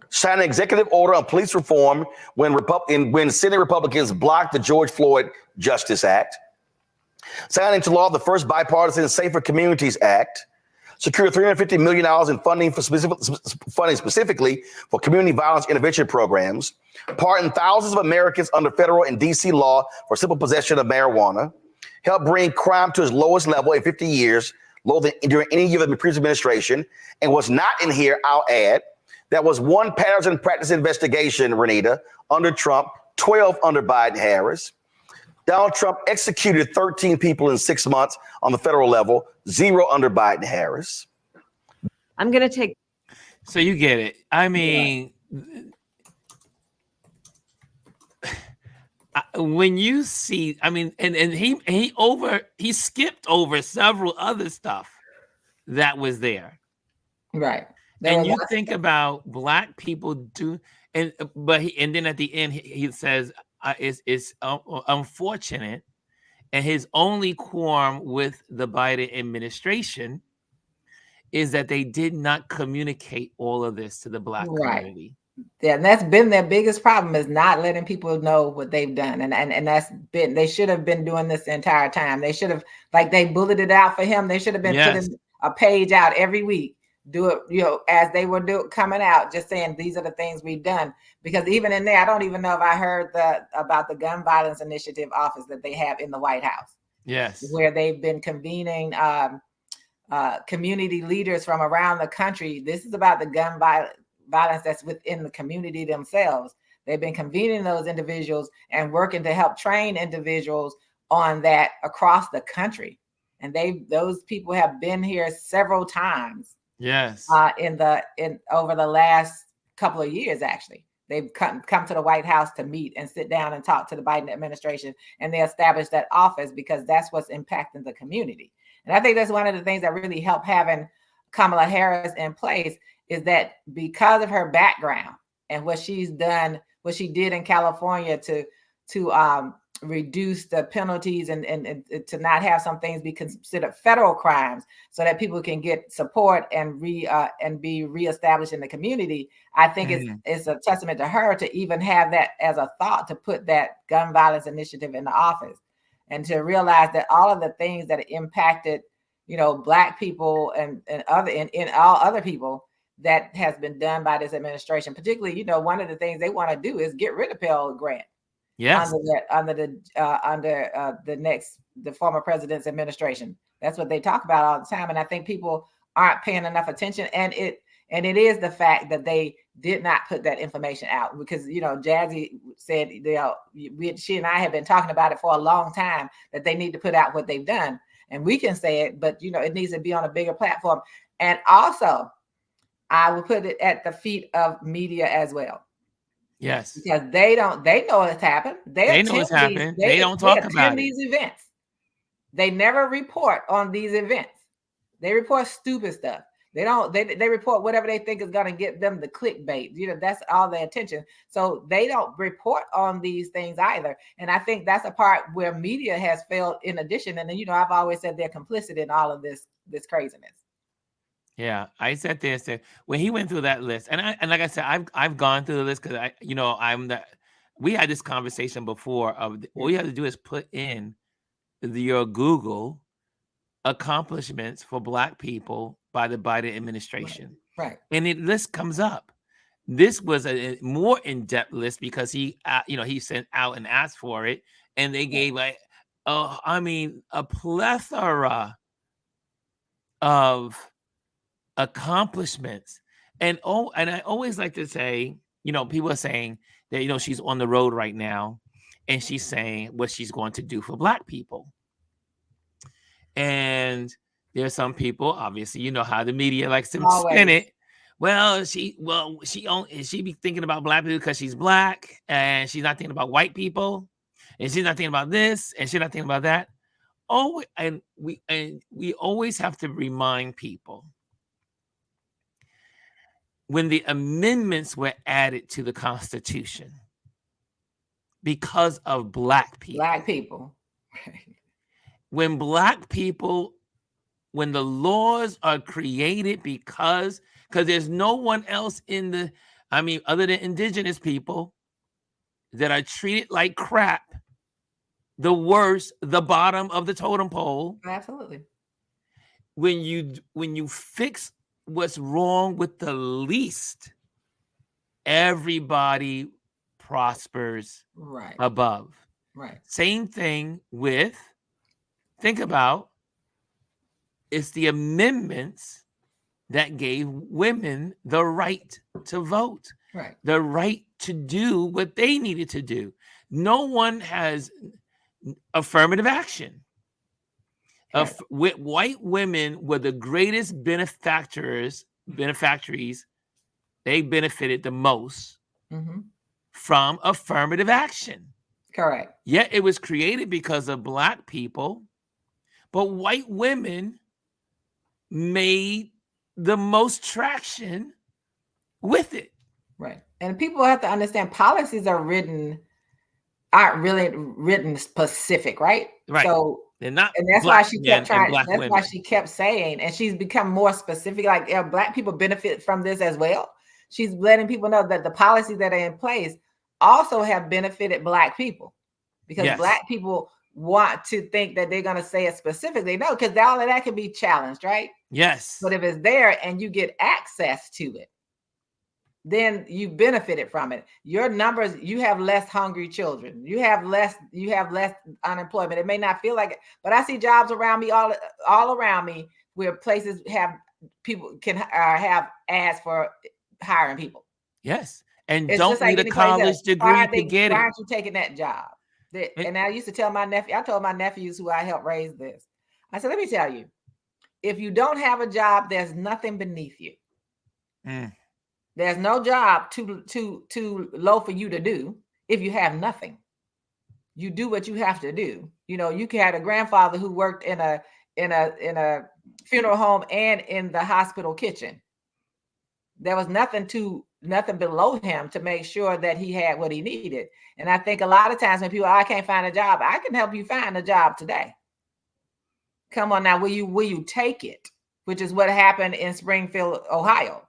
Speaker 4: Signed an executive order on police reform when Senate Republicans blocked the George Floyd Justice Act. Signed into law the first bipartisan Safer Communities Act. Secured $350 million in funding specifically for community violence intervention programs. Pardoned thousands of Americans under federal and D.C. law for simple possession of marijuana. Helped bring crime to its lowest level in 50 years, lower than during any year of the previous administration. And what's not in here, I'll add, that was one patterns and practice investigation, Renita, under Trump, 12 under Biden-Harris. Donald Trump executed 13 people in 6 months on the federal level, 0 under Biden-Harris.
Speaker 2: I'm going to take.
Speaker 1: So you get it. I mean, when you see, I mean, and he skipped over several other stuff that was there.
Speaker 3: Right.
Speaker 1: And you think about black people do, and then at the end he says it's unfortunate, and his only qualm with the Biden administration is that they did not communicate all of this to the black community.
Speaker 3: Yeah, and that's been their biggest problem, is not letting people know what they've done. And that's been, they should have been doing this the entire time. They should have, like they bulleted it out for him. They should have been putting a page out every week. Do it, as they were coming out, just saying these are the things we've done. Because even in there, I don't even know if I heard about the Gun Violence Initiative office that they have in the White House.
Speaker 1: Yes,
Speaker 3: where they've been convening community leaders from around the country. This is about the gun violence that's within the community themselves. They've been convening those individuals and working to help train individuals on that across the country. And those people have been here several times.
Speaker 1: Yes.
Speaker 3: In over the last couple of years, actually. They've come to the White House to meet and sit down and talk to the Biden administration, and they established that office because that's what's impacting the community. And I think that's one of the things that really helped having Kamala Harris in place, is that because of her background and what she's done, what she did in California to reduce the penalties and to not have some things be considered federal crimes so that people can get support and be reestablished in the community. I think it's a testament to her to even have that as a thought, to put that gun violence initiative in the office, and to realize that all of the things that impacted, Black people and all other people, that has been done by this administration. Particularly, one of the things they want to do is get rid of Pell Grant.
Speaker 1: Yes.
Speaker 3: Under the former president's administration. That's what they talk about all the time. And I think people aren't paying enough attention. And it is the fact that they did not put that information out, because, Jazzy said, she and I have been talking about it for a long time, that they need to put out what they've done. And we can say it, but, it needs to be on a bigger platform. And also, I will put it at the feet of media as well.
Speaker 1: Yes.
Speaker 3: Because they know what's happened. They know what's happened.
Speaker 1: They don't talk about
Speaker 3: these events. They never report on these events. They report stupid stuff. They report whatever they think is going to get them the clickbait. That's all their attention. So they don't report on these things either. And I think that's a part where media has failed in addition. And then, I've always said they're complicit in all of this craziness.
Speaker 1: Yeah, I said this when he went through that list, and like I said, I've gone through the list because we had this conversation before of all you have to do is put in your Google accomplishments for Black people by the Biden administration,
Speaker 3: right?
Speaker 1: And the list comes up. This was a more in-depth list because he sent out and asked for it, and they gave a plethora of accomplishments. And I always like to say, people are saying that, she's on the road right now and she's saying what she's going to do for Black people. And there's some people, obviously, how the media likes to spin it. Well, she be thinking about Black people because she's Black, and she's not thinking about white people, and she's not thinking about this, and she's not thinking about that. Oh, and we always have to remind people, when the amendments were added to the Constitution because of Black people. When when the laws are created because there's no one else other than indigenous people that are treated like crap, the worst, the bottom of the totem pole.
Speaker 3: Absolutely.
Speaker 1: When you fix what's wrong with the least, everybody prospers above.
Speaker 3: Right.
Speaker 1: Same thing with, think about, it's the amendments that gave women the right to vote,
Speaker 3: right? The
Speaker 1: right to do what they needed to do. No one has affirmative action. White women were the greatest beneficiaries. They benefited the most from affirmative action.
Speaker 3: Correct.
Speaker 1: Yet it was created because of Black people, but white women made the most traction with it.
Speaker 3: Right. And people have to understand, policies aren't really written specific, right?
Speaker 1: Right.
Speaker 3: So
Speaker 1: they're not,
Speaker 3: and that's why she kept trying. That's
Speaker 1: women.
Speaker 3: Why she kept saying, and she's become more specific. Like, Black people benefit from this as well. She's letting people know that the policies that are in place also have benefited Black people, because Black people want to think that they're going to say it specifically. No, because all of that can be challenged, right?
Speaker 1: Yes.
Speaker 3: But if it's there and you get access to it, then you benefited from it. Your numbers, you have less hungry children. You have less unemployment. It may not feel like it, but I see jobs around me, all around me, where places have people can have ads for hiring people.
Speaker 1: Yes. And
Speaker 3: it's
Speaker 1: don't need a college degree to get it.
Speaker 3: Why aren't you taking that job? And I used to tell my nephew, I told my nephews who I helped raise this, I said, let me tell you, if you don't have a job, there's nothing beneath you. There's no job too low for you to do if you have nothing. You do what you have to do. You had a grandfather who worked in a funeral home and in the hospital kitchen. There was nothing too nothing below him to make sure that he had what he needed. And I think a lot of times when people, I can't find a job, I can help you find a job today. Come on now, will you take it? Which is what happened in Springfield, Ohio.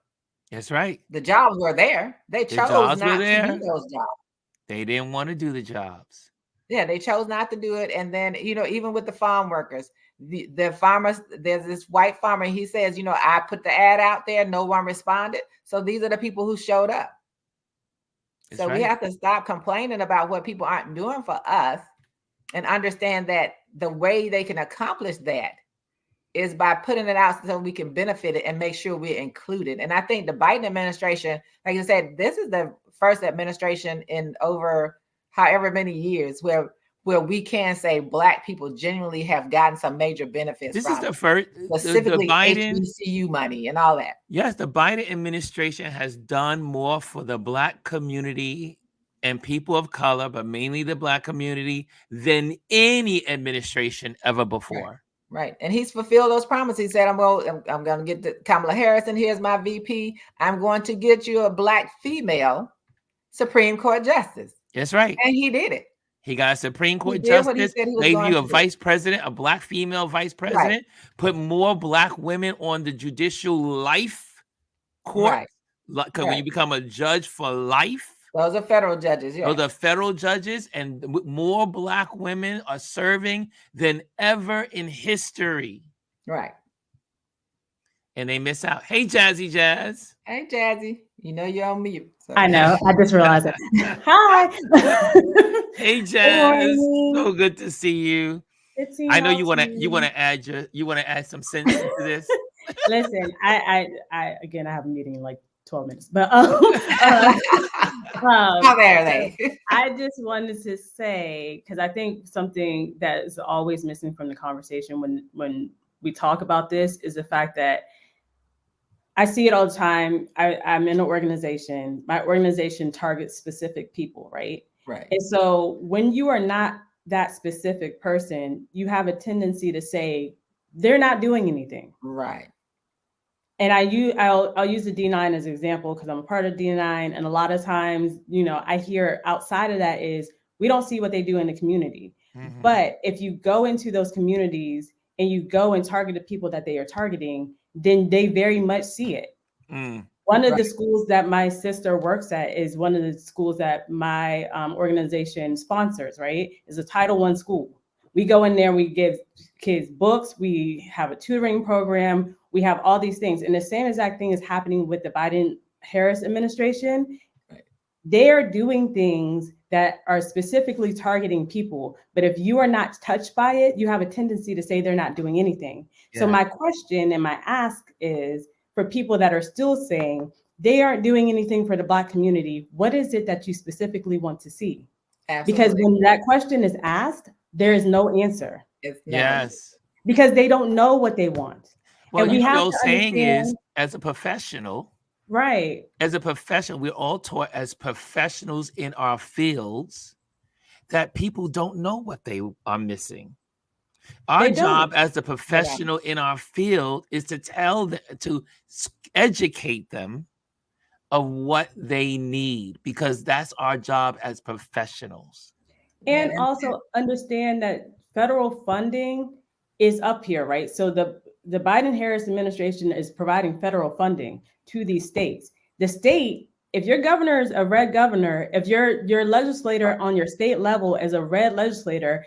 Speaker 1: That's right.
Speaker 3: The jobs were there. They chose not to do those jobs.
Speaker 1: They didn't want to do the jobs.
Speaker 3: Yeah, they chose not to do it. And then, even with the farm workers, the farmers, there's this white farmer, he says, I put the ad out there, no one responded. So these are the people who showed up.
Speaker 1: That's
Speaker 3: so
Speaker 1: right.
Speaker 3: We have to stop complaining about what people aren't doing for us and understand that the way they can accomplish that is by putting it out so we can benefit it and make sure we're included. And I think the Biden administration, like I said, this is the first administration in over however many years where we can say Black people genuinely have gotten some major benefits.
Speaker 1: This
Speaker 3: from
Speaker 1: is the first,
Speaker 3: specifically
Speaker 1: the Biden
Speaker 3: HBCU money and all that.
Speaker 1: Yes, the Biden administration has done more for the Black community and people of color, but mainly the Black community, than any administration ever before.
Speaker 3: Right. And he's fulfilled those promises. He said, I'm going to get the Kamala Harris, and here's my VP. I'm going to get you a Black female Supreme Court justice.
Speaker 1: That's right.
Speaker 3: And he did it.
Speaker 1: He got a Supreme Court justice, gave you a vice president, a Black female vice president, put more Black women on the judicial life court. Like, when you become a judge for life.
Speaker 3: Those are federal judges. Yeah.
Speaker 1: Those are federal judges, and more Black women are serving than ever in history.
Speaker 3: Right.
Speaker 1: And they miss out. Hey, Jazzy Jazz.
Speaker 3: Hey, Jazzy. You're on mute. So.
Speaker 5: I know. I just realized it. Hi.
Speaker 1: Hey, Jazz. So good to see you. I know you want to add some sense to this.
Speaker 5: Listen, I again, I have a meeting in like 12 minutes, but
Speaker 3: how are they?
Speaker 5: I just wanted to say, because I think something that is always missing from the conversation when we talk about this is the fact that I see it all the time. I'm in an organization. My organization targets specific people, right?
Speaker 3: Right.
Speaker 5: And so when you are not that specific person, you have a tendency to say they're not doing anything.
Speaker 3: Right.
Speaker 5: And I'll use the D9 as an example because I'm a part of D9, and a lot of times, I hear outside of that is we don't see what they do in the community. Mm-hmm. But if you go into those communities and you go and target the people that they are targeting, then they very much see it. Mm. One of the schools that my sister works at is one of the schools that my organization sponsors, right? Is a Title I school. We go in there, we give kids books, we have a tutoring program, we have all these things. And the same exact thing is happening with the Biden-Harris administration. Right. They are doing things that are specifically targeting people. But if you are not touched by it, you have a tendency to say they're not doing anything. Yeah. So my question and my ask is, for people that are still saying they aren't doing anything for the Black community, what is it that you specifically want to see? Absolutely. Because when that question is asked, there is no answer.
Speaker 1: Yes.
Speaker 5: Because they don't know what they want.
Speaker 1: Well, saying is, as a professional,
Speaker 5: right?
Speaker 1: As a professional, we're all taught as professionals in our fields that people don't know what they are missing. Our job as a professional in our field is to tell them, to educate them of what they need, because that's our job as professionals.
Speaker 5: And also understand that federal funding is up here, right? So the Biden-Harris administration is providing federal funding to these states. The state, if your governor is a red governor, if your legislator on your state level is a red legislator,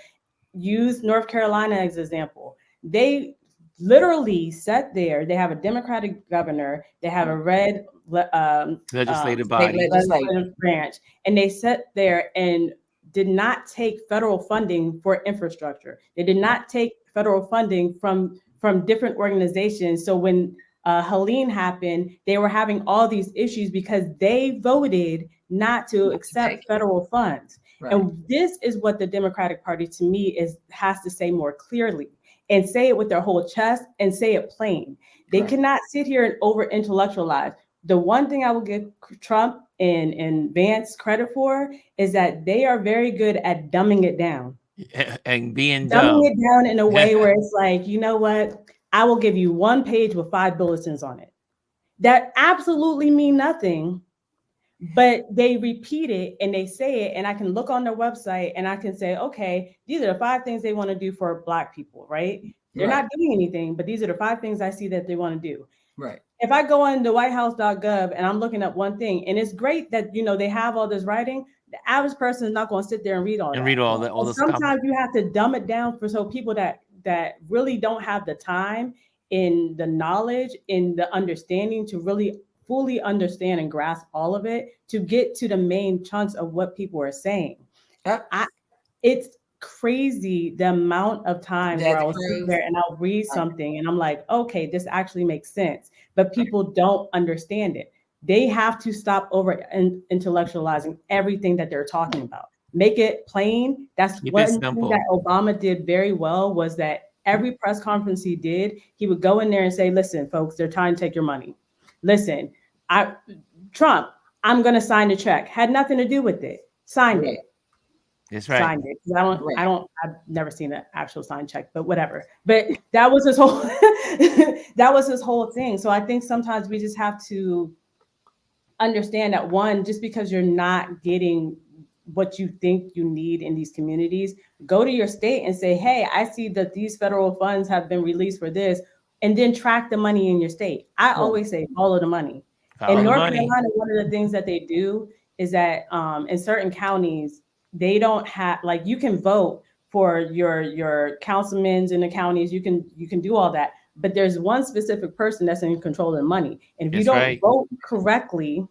Speaker 5: use North Carolina as an example. They literally sat there. They have a Democratic governor. They have a red
Speaker 1: legislative body,
Speaker 5: legislative branch, and they sat there and did not take federal funding for infrastructure. They did not take federal funding from different organizations. So when Helene happened, they were having all these issues because they voted not to accept federal funds. Right. And this is what the Democratic Party, to me, has to say more clearly, and say it with their whole chest and say it plain. They cannot sit here and over-intellectualize. The one thing I will give Trump and Vance credit for is that they are very good at dumbing it down.
Speaker 1: And being
Speaker 5: dumbing it down in a way where it's like, you know what? I will give you one page with 5 bulletins on it that absolutely mean nothing, but they repeat it and they say it, and I can look on their website and I can say, okay, these are the 5 things they want to do for Black people, right? They're
Speaker 3: Right.
Speaker 5: not doing anything, but these are the 5 things I see that they want to do.
Speaker 3: Right.
Speaker 5: If I go on the whitehouse.gov and I'm looking at one thing, and it's great that, you know, they have all this writing, the average person is not going to sit there and read all
Speaker 1: And
Speaker 5: that.
Speaker 1: read all the
Speaker 5: And
Speaker 1: stuff.
Speaker 5: sometimes you have to dumb it down for so people that really don't have the time, in the knowledge, in the understanding to really fully understand and grasp all of it, to get to the main chunks of what people are saying. It's crazy the amount of times where I will sit there and I'll read something and I'm like, okay, this actually makes sense, but people don't understand it. They have to stop over intellectualizing everything that they're talking about. Make it plain. That's
Speaker 1: Keep it
Speaker 5: one thing
Speaker 1: simple.
Speaker 5: that Obama did very well, was that every press conference he did, he would go in there and say, listen, folks, they're trying to take your money. Listen, Trump, I'm going to sign the check. Had nothing to do with it. Signed it.
Speaker 1: That's right.
Speaker 5: Signed it. I've never seen an actual signed check, but whatever. But that was his whole, that was his whole thing. So I think sometimes we just have to understand that, one, just because you're not getting what you think you need in these communities, go to your state and say, hey, I see that these federal funds have been released for this, and then track the money in your state. I always say follow the money. In North Carolina, one of the things that they do is that in certain counties, they don't have, like, you can vote for your councilmen in the counties, you can do all that, but there's one specific person that's in control of the money. And if you don't vote correctly,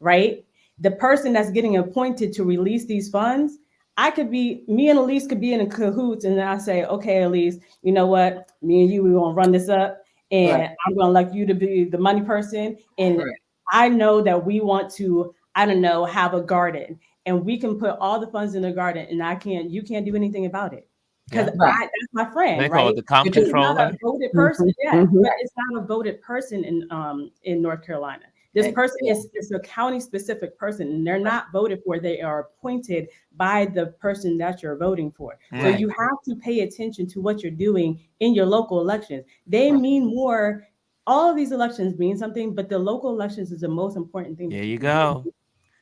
Speaker 5: right, the person that's getting appointed to release these funds, me and Elise could be in cahoots, and I say, okay, Elise, you know what, me and you, we gonna run this up, and I'm gonna elect you to be the money person. And I know that we want to, I don't know, have a garden, and we can put all the funds in the garden, and you can't do anything about it. Because that's my friend,
Speaker 1: they call it the comp controller.
Speaker 5: Not a voted person, but it's not a voted person in North Carolina. This person is a county specific person, and they're not voted for. They are appointed by the person that you're voting for. So you have to pay attention to what you're doing in your local elections. They mean more. All of these elections mean something, but the local elections is the most important thing.
Speaker 1: There you go.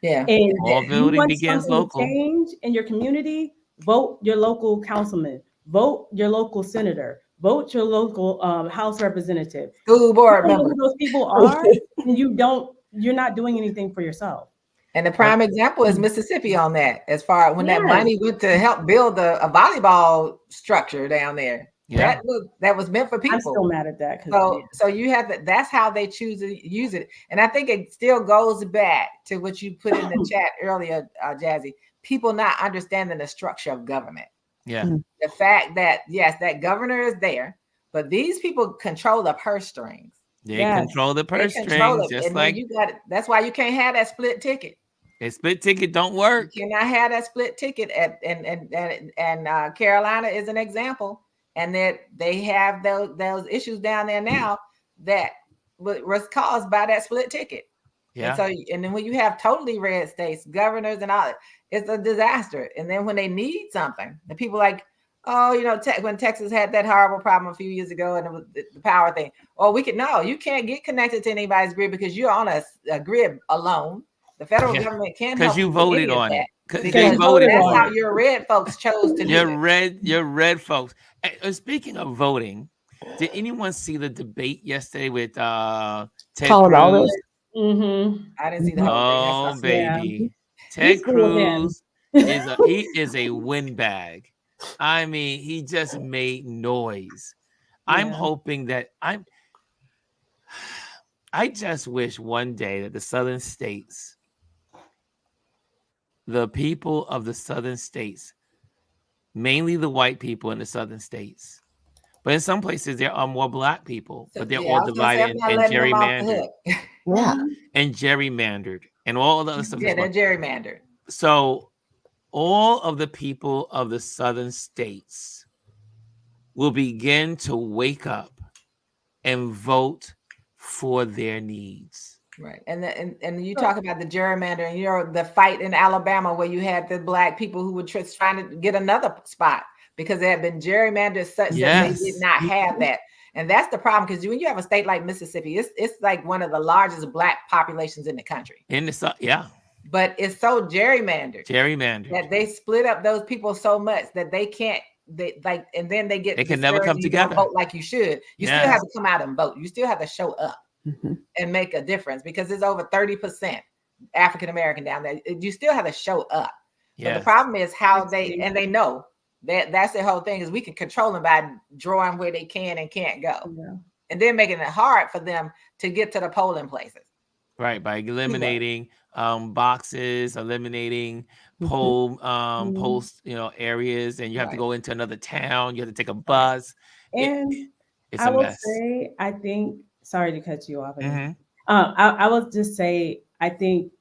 Speaker 3: Yeah.
Speaker 5: And
Speaker 1: all voting begins local.
Speaker 5: Change in your community, vote your local councilman, vote your local senator, vote your local House representative,
Speaker 3: school board member.
Speaker 5: Who those people are, and you're not doing anything for yourself.
Speaker 3: And the prime example is Mississippi on that, as far when that money went to help build a volleyball structure down there.
Speaker 1: Yeah.
Speaker 3: That was meant for people.
Speaker 5: I'm still mad at that.
Speaker 3: So you have that. That's how they choose to use it. And I think it still goes back to what you put in the chat earlier, Jazzy. People not understanding the structure of government.
Speaker 1: Yeah.
Speaker 3: The fact that, yes, that governor is there, but these people control the purse strings.
Speaker 1: They control the purse strings, just
Speaker 3: and
Speaker 1: like
Speaker 3: you got it. That's why you can't have that split ticket.
Speaker 1: A split ticket don't work.
Speaker 3: You cannot have that split ticket and Carolina is an example. And that they have those issues down there now that was caused by that split ticket.
Speaker 1: Yeah.
Speaker 3: And then when you have totally red states, governors and all that, it's a disaster. And then when they need something, the people like, oh, you know, when Texas had that horrible problem a few years ago, and it was the power thing. Oh, you can't get connected to anybody's grid because you're on a grid alone. The federal government can't help
Speaker 1: because you voted on it.
Speaker 3: Because that's how your red folks chose to do it.
Speaker 1: Your red folks. Speaking of voting, did anyone see the debate yesterday with Ted Cruz?
Speaker 3: I didn't see the whole thing.
Speaker 1: Oh, baby. Ted Cruz is a windbag. I mean, he just made noise. I'm hoping that I just wish one day that the southern states, the people of the southern states, mainly the white people in the southern states, but in some places there are more black people, but they're all divided and gerrymandered. And gerrymandered and all the other stuff.
Speaker 3: Yeah, they're gerrymandered.
Speaker 1: So all of the people of the southern states will begin to wake up and vote for their needs.
Speaker 3: Right. And you talk about the gerrymandering, you know, the fight in Alabama where you had the black people who were trying to get another spot because they had been gerrymandered such that they did not have that. And that's the problem, because when you have a state like Mississippi, it's like one of the largest black populations in the country.
Speaker 1: In the
Speaker 3: but it's so gerrymandered
Speaker 1: Gerrymandered.
Speaker 3: that they split up those people so much that they can't. They like, and then they get.
Speaker 1: They can never come
Speaker 3: discouraged. You don't
Speaker 1: together.
Speaker 3: vote like you should. You still
Speaker 1: Yes.
Speaker 3: have to come out and vote. You still have to show up
Speaker 2: Mhm.
Speaker 3: and make a difference because it's over 30% African American down there. You still have to show up. But
Speaker 1: Yes.
Speaker 3: the problem is how
Speaker 5: Absolutely.
Speaker 3: they know that that's the whole thing is we can control them by drawing where they can and can't go,
Speaker 5: Yeah.
Speaker 3: and then making it hard for them to get to the polling places.
Speaker 1: Right, by eliminating boxes, eliminating
Speaker 2: Mhm.
Speaker 1: post areas, and you have to
Speaker 3: Right.
Speaker 1: go into another town. You have to take a bus.
Speaker 5: And
Speaker 1: It's
Speaker 5: I
Speaker 1: a
Speaker 5: will
Speaker 1: mess.
Speaker 5: say, I think, sorry to cut you off.
Speaker 1: Mhm.
Speaker 5: I will just say, I think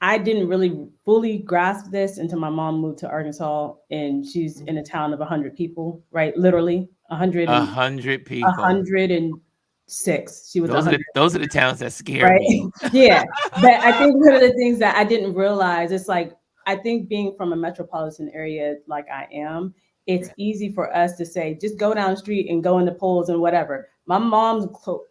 Speaker 5: I didn't really fully grasp this until my mom moved to Arkansas, and she's in a town of 100 people, right? Literally 100 and
Speaker 1: 100 people.
Speaker 5: 106. She was
Speaker 1: Those
Speaker 5: 100.
Speaker 1: are the towns that scare
Speaker 5: Right.
Speaker 1: me.
Speaker 5: Yeah. But I think one of the things that I didn't realize, it's like, I think being from a metropolitan area like I am, it's easy for us to say, just go down the street and go in the polls and whatever. My mom's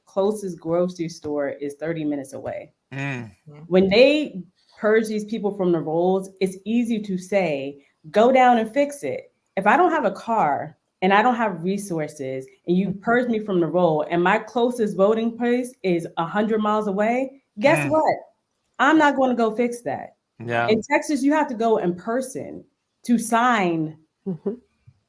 Speaker 5: closest grocery store is 30 minutes away.
Speaker 1: Mm.
Speaker 5: When they purge these people from the rolls, it's easy to say, go down and fix it. If I don't have a car and I don't have resources and you purge me from the roll and my closest voting place is 100 miles away, guess what? I'm not going to go fix that.
Speaker 1: Yeah.
Speaker 5: In Texas, you have to go in person to sign
Speaker 2: Mhm.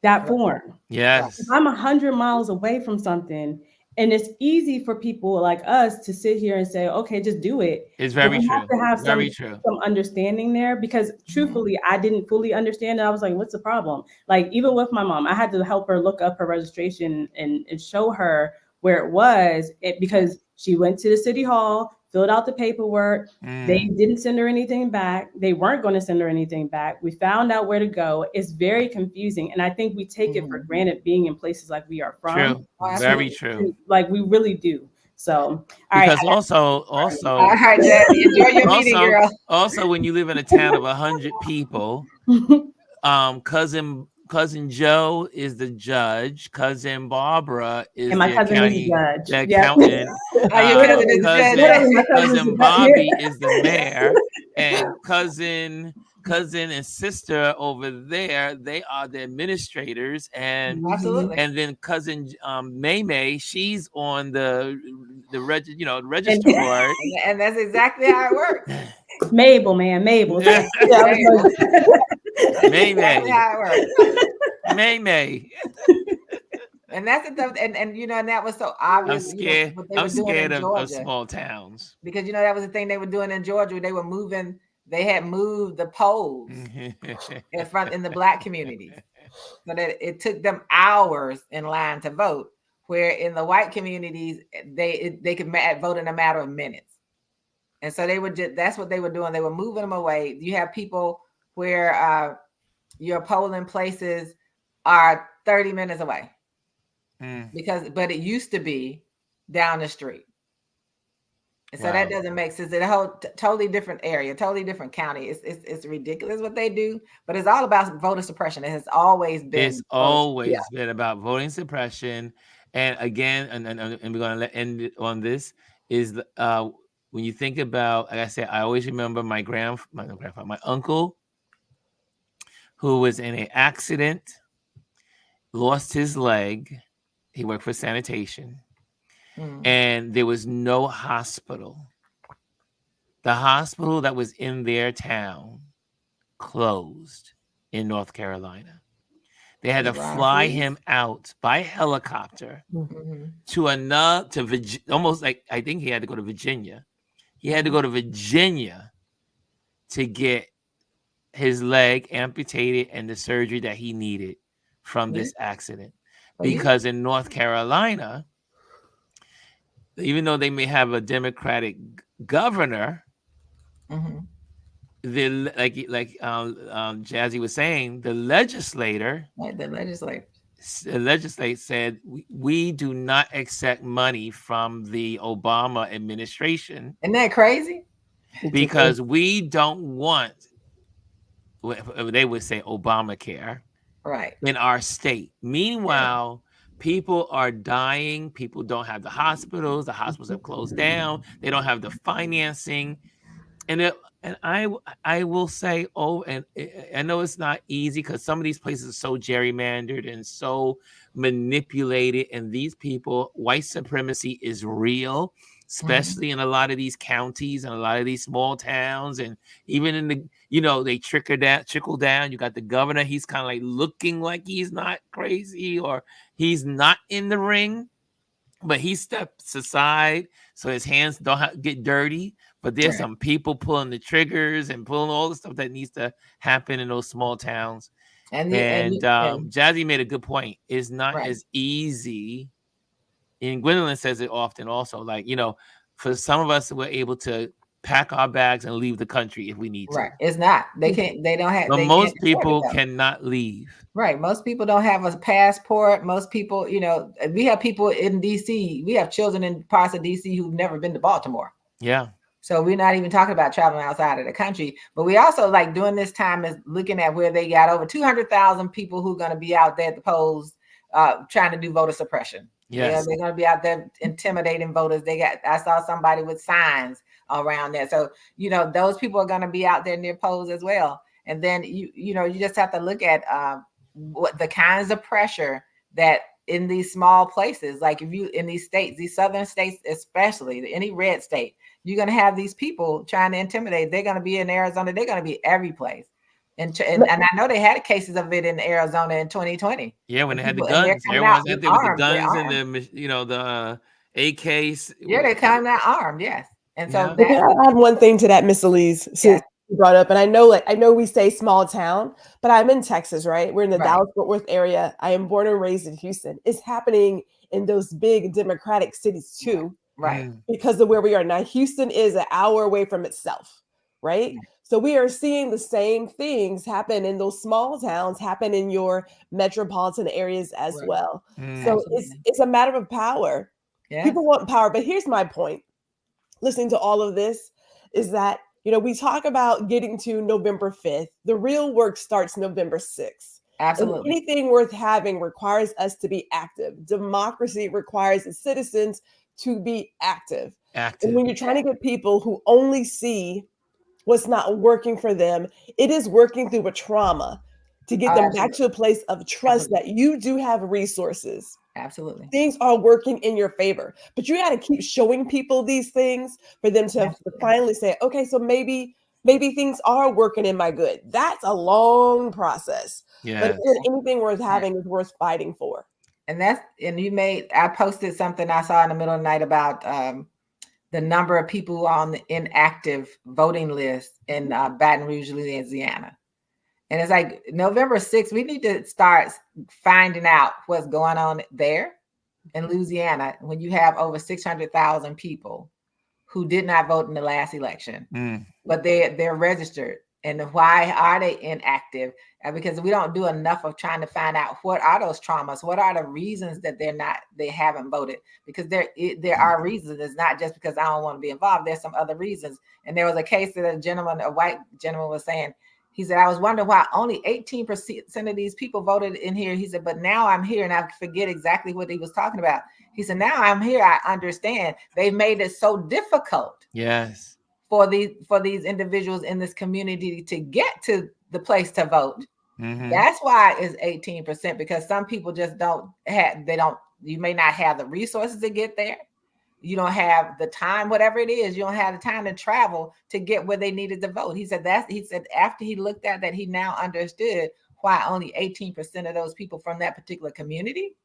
Speaker 5: that form.
Speaker 1: Yes.
Speaker 5: If I'm 100 miles away from something, and it's easy for people like us to sit here and say, okay, just do it.
Speaker 1: It's
Speaker 5: But
Speaker 1: very
Speaker 5: we
Speaker 1: true.
Speaker 5: have to have
Speaker 1: Very true.
Speaker 5: some understanding there, because truthfully, I didn't fully understand it. I was like, what's the problem? Like, even with my mom, I had to help her look up her registration and show her where it was, because she went to the city hall, filled out the paperwork. They didn't send her anything back. They weren't going to send her anything back. We found out where to go. It's very confusing. And I think we take it for granted being in places like we are from.
Speaker 1: True.
Speaker 3: Oh,
Speaker 1: Very
Speaker 3: absolutely.
Speaker 1: true.
Speaker 5: Like, we really do. So, all right.
Speaker 1: Because also
Speaker 3: All right, Jazzy, enjoy your meeting,
Speaker 1: also,
Speaker 3: girl.
Speaker 1: also when you live in a town of 100 people, cousin Joe is the judge. Cousin Barbara is
Speaker 5: And my
Speaker 1: the
Speaker 5: cousin is
Speaker 1: county,
Speaker 5: the judge.
Speaker 1: the
Speaker 5: Yep.
Speaker 1: accountant.
Speaker 3: Oh, your cousin is the judge.
Speaker 5: Literally, my cousin is
Speaker 1: Cousin
Speaker 5: the
Speaker 1: Bobby
Speaker 5: judge.
Speaker 1: is the mayor, and cousin and sister over there, they are the administrators, and
Speaker 3: Absolutely.
Speaker 1: and then cousin May, she's on the register board.
Speaker 3: And that's exactly how it works.
Speaker 5: Mabel, man, Mabel.
Speaker 1: Yeah.
Speaker 5: Yeah, I was like-
Speaker 3: Exactly how it works.
Speaker 1: May.
Speaker 3: And that's the stuff, and and that was so obvious.
Speaker 1: I'm scared.
Speaker 3: What they
Speaker 1: I'm
Speaker 3: were doing
Speaker 1: scared
Speaker 3: in
Speaker 1: of
Speaker 3: Georgia.
Speaker 1: small towns.
Speaker 3: Because that was the thing they were doing in Georgia. They were moving. They had moved the polls in the Black communities, so that it took them hours in line to vote. Where in the white communities, they could vote in a matter of minutes. And so they would that's what they were doing. They were moving them away. You have people where your polling places are 30 minutes away. But it used to be down the street. And so that doesn't make sense. It's a whole totally different area, totally different county. It's ridiculous what they do, but it's all about voter suppression. It has always been.
Speaker 1: It's always been about voting suppression. And again, and we're going to end it on this, is when you think about, like I said, I always remember my grandfather, my uncle, who was in an accident, lost his leg. He worked for sanitation. And there was no hospital. The hospital that was in their town closed in North Carolina. They had to fly him out by helicopter to almost like, I think he had to go to Virginia. He had to go to Virginia to get his leg amputated and the surgery that he needed from this accident. Because in North Carolina, even though they may have a Democratic governor, Jazzy was saying, the legislature said, we do not accept money from the Obama administration.
Speaker 3: Isn't that crazy?
Speaker 1: Because we don't want, they would say, Obamacare in our state. Meanwhile, people are dying. People don't have the hospitals. The hospitals have closed down. They don't have the financing. And I will say, oh, and I know it's not easy because some of these places are so gerrymandered and so manipulated, and these people, white supremacy is real, especially in a lot of these counties and a lot of these small towns, and even in the, they trickle down. You got the governor; he's kind of like looking like he's not crazy or he's not in the ring, but he steps aside so his hands don't get dirty. But there's
Speaker 3: Right.
Speaker 1: some people pulling the triggers and pulling all the stuff that needs to happen in those small towns.
Speaker 3: And
Speaker 1: Jazzy made a good point. It's not
Speaker 3: Right.
Speaker 1: as easy. And Gwendolyn says it often also, like, for some of us, we're able to pack our bags and leave the country if we need to.
Speaker 3: Right. It's not. They can't. They don't have.
Speaker 1: But
Speaker 3: They
Speaker 1: most
Speaker 3: can't afford it,
Speaker 1: people
Speaker 3: though.
Speaker 1: cannot leave.
Speaker 3: Right. Most people don't have a passport. Most people, we have people in DC. We have children in parts of DC who've never been to Baltimore.
Speaker 1: Yeah.
Speaker 3: So we're not even talking about traveling outside of the country. But we also, like, during this time is looking at where they got over 200,000 people who are going to be out there at the polls trying to do voter suppression.
Speaker 1: Yes.
Speaker 3: They're going to be out there intimidating voters. I saw somebody with signs around there. So, those people are going to be out there near polls as well. And then, you just have to look at what the kinds of pressure that in these small places, like if you in these states, these southern states, especially any red state, you're going to have these people trying to intimidate. They're going to be in Arizona. They're going to be every place. And I know they had cases of it in Arizona in 2020.
Speaker 1: Yeah, when they had the
Speaker 3: People- and they're
Speaker 1: guns,
Speaker 3: coming
Speaker 1: everyone's
Speaker 3: out
Speaker 1: out there with the
Speaker 3: armed. They're
Speaker 1: guns
Speaker 3: armed.
Speaker 1: and the AKs.
Speaker 3: Yeah, they come out armed. Yes, and so
Speaker 1: Yeah.
Speaker 2: But can I add one thing to that, Miss Elise, since
Speaker 3: Yes.
Speaker 2: you brought up, and I know we say small town, but I'm in Texas, right? We're in the
Speaker 3: Right.
Speaker 2: Dallas-Fort Worth area. I am born and raised in Houston. It's happening in those big democratic cities too,
Speaker 3: right.
Speaker 2: because of where we are now. Houston is an hour away from itself, right? So we are seeing the same things happen in those small towns, happen in your metropolitan areas as
Speaker 3: Right.
Speaker 2: well.
Speaker 1: Mm.
Speaker 2: So
Speaker 3: Absolutely.
Speaker 2: it's a matter of power.
Speaker 3: Yeah.
Speaker 2: People want power, but here's my point. Listening to all of this is that, we talk about getting to November 5th. The real work starts November 6th. And
Speaker 3: Absolutely.
Speaker 2: anything worth having requires us to be active. Democracy requires its citizens to be active.
Speaker 1: Active.
Speaker 2: And when you're trying to get people who only see what's not working for them, it is working through a trauma to get them back to a place of trust that you do have resources.
Speaker 3: Absolutely.
Speaker 2: Things are working in your favor, but you got to keep showing people these things for them to finally say, okay, so maybe things are working in my good. That's a long process.
Speaker 1: Yeah.
Speaker 2: But again, anything worth having is worth fighting for.
Speaker 3: And I posted something I saw in the middle of the night about the number of people on the inactive voting list in Baton Rouge, Louisiana. And it's like November 6th, we need to start finding out what's going on there in Louisiana when you have over 600,000 people who did not vote in the last election, but they're registered. And why are they inactive? Because we don't do enough of trying to find out what are those traumas, what are the reasons that they haven't voted. Because there are reasons. It's not just because I don't want to be involved. There's some other reasons. And there was a case that a white gentleman was saying, he said, I was wondering why only 18% of these people voted in here. He said, but now I'm here, and I forget exactly what he was talking about. He said, now I'm here, I understand. They've made it so difficult.
Speaker 1: Yes.
Speaker 3: For these individuals in this community to get to the place to vote.
Speaker 1: Mm-hmm.
Speaker 3: That's why it's 18%, because some people just you may not have the resources to get there. You don't have the time, whatever it is, you don't have the time to travel to get where they needed to vote. He said after he looked at that, he now understood why only 18% of those people from that particular community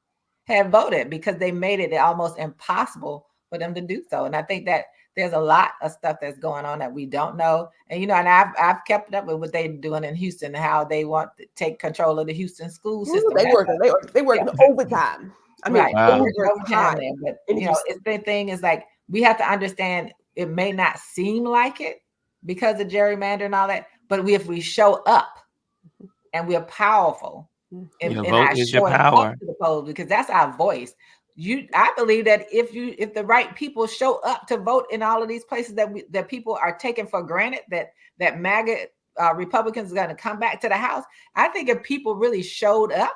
Speaker 3: had voted, because they made it almost impossible for them to do so. And I think that there's a lot of stuff that's going on that we don't know. And, and I've kept up with what they're doing in Houston, how they want to take control of the Houston school system.
Speaker 2: They work overtime. I mean,
Speaker 1: wow.
Speaker 2: overtime
Speaker 3: there. But, it's the thing is, like, we have to understand it may not seem like it because of gerrymander and all that, but if we show up and we're powerful, and
Speaker 1: vote is your power.
Speaker 3: To the polls, because that's our voice. I believe that if the right people show up to vote in all of these places that people are taking for granted, that MAGA Republicans are going to come back to the House, I think if people really showed up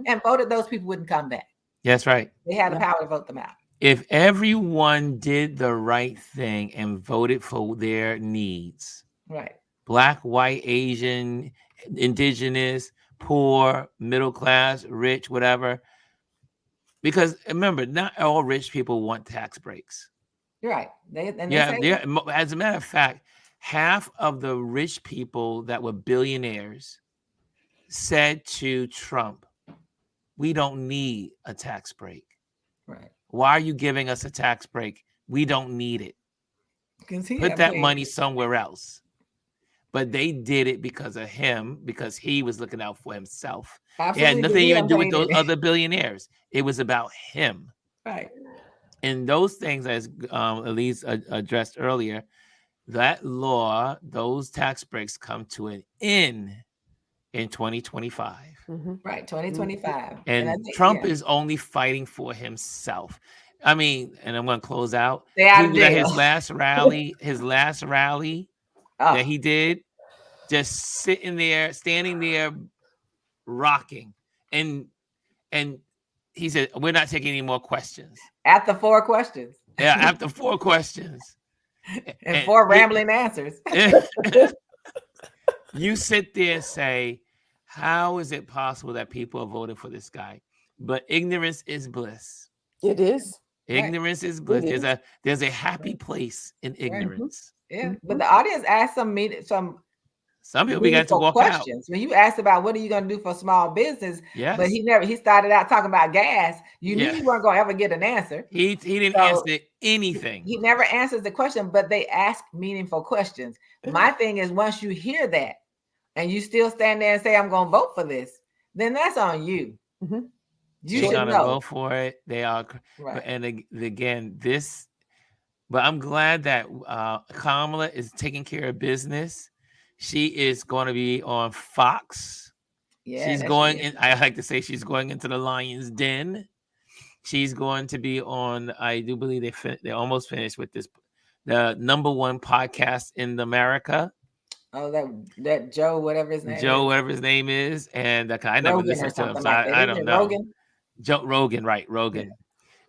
Speaker 3: and voted, those people wouldn't come back.
Speaker 1: That's right.
Speaker 3: They had the power to vote them out.
Speaker 1: If everyone did the right thing and voted for their needs,
Speaker 3: Right.
Speaker 1: Black, white, Asian, indigenous, poor, middle class, rich, whatever. Because remember, not all rich people want tax breaks.
Speaker 3: Right. They
Speaker 1: Yeah,
Speaker 3: say
Speaker 1: yeah. As a matter of fact, half of the rich people that were billionaires said to Trump, "We don't need a tax break.
Speaker 3: right.
Speaker 1: Why are you giving us a tax break? We don't need it.
Speaker 3: Because he
Speaker 1: Put
Speaker 3: had
Speaker 1: that
Speaker 3: paid-
Speaker 1: money somewhere else." But they did it because of him, because he was looking out for himself. It had
Speaker 3: Absolutely,
Speaker 1: nothing
Speaker 3: he
Speaker 1: even
Speaker 3: done
Speaker 1: to do with
Speaker 3: paid
Speaker 1: those
Speaker 3: it.
Speaker 1: other billionaires. It was about him.
Speaker 3: Right.
Speaker 1: And those things, as Elise addressed earlier, that law, those tax breaks come to an end in 2025.
Speaker 3: Right. 2025.
Speaker 1: And
Speaker 3: I think,
Speaker 1: Trump
Speaker 3: yeah,
Speaker 1: is only fighting for himself. I mean, and I'm going to close out.
Speaker 3: stay out
Speaker 1: He
Speaker 3: of
Speaker 1: was at his
Speaker 3: jail.
Speaker 1: last rally
Speaker 3: Oh,
Speaker 1: that he did, just sitting there, standing there, rocking. And he said, "We're not taking any more questions."
Speaker 3: after 4 questions
Speaker 1: Yeah, after 4 questions.
Speaker 3: and 4 rambling answers.
Speaker 1: You sit there and say, how is it possible that people are voting for this guy? But ignorance is bliss.
Speaker 2: It is.
Speaker 1: Ignorance is bliss.
Speaker 2: is.
Speaker 1: There's a happy place in ignorance.
Speaker 3: Yeah, but the audience asked some
Speaker 1: Some people began to walk
Speaker 3: questions. When you asked about what are you going to do for small business,
Speaker 1: Yes.
Speaker 3: but he started out talking about gas. You knew
Speaker 1: Yeah.
Speaker 3: you weren't going to ever get an answer.
Speaker 1: He didn't
Speaker 3: So,
Speaker 1: answer anything.
Speaker 3: He never answers the question, but they ask meaningful questions. My thing is, once you hear that and you still stand there and say, I'm going to vote for this, then that's on you.
Speaker 2: Mhm.
Speaker 3: You
Speaker 1: They're
Speaker 3: should
Speaker 1: gonna
Speaker 3: know.
Speaker 1: vote for it. They are.
Speaker 3: Right.
Speaker 1: And again, but I'm glad that Kamala is taking care of business. She is going to be on Fox.
Speaker 3: Yeah,
Speaker 1: She's
Speaker 3: that
Speaker 1: going
Speaker 3: she is.
Speaker 1: in. I like to say she's going into the lion's den. She's going to be on. I do believe they almost finished with this, the #1 podcast in America.
Speaker 3: Oh, that Joe, whatever his name
Speaker 1: Joe,
Speaker 3: is.
Speaker 1: whatever his name is, and I never
Speaker 3: Rogan or
Speaker 1: listened to him,
Speaker 3: something
Speaker 1: so
Speaker 3: like that.
Speaker 1: I
Speaker 3: Isn't
Speaker 1: don't
Speaker 3: it
Speaker 1: know.
Speaker 3: Rogan?
Speaker 1: Joe Rogan, right? Rogan.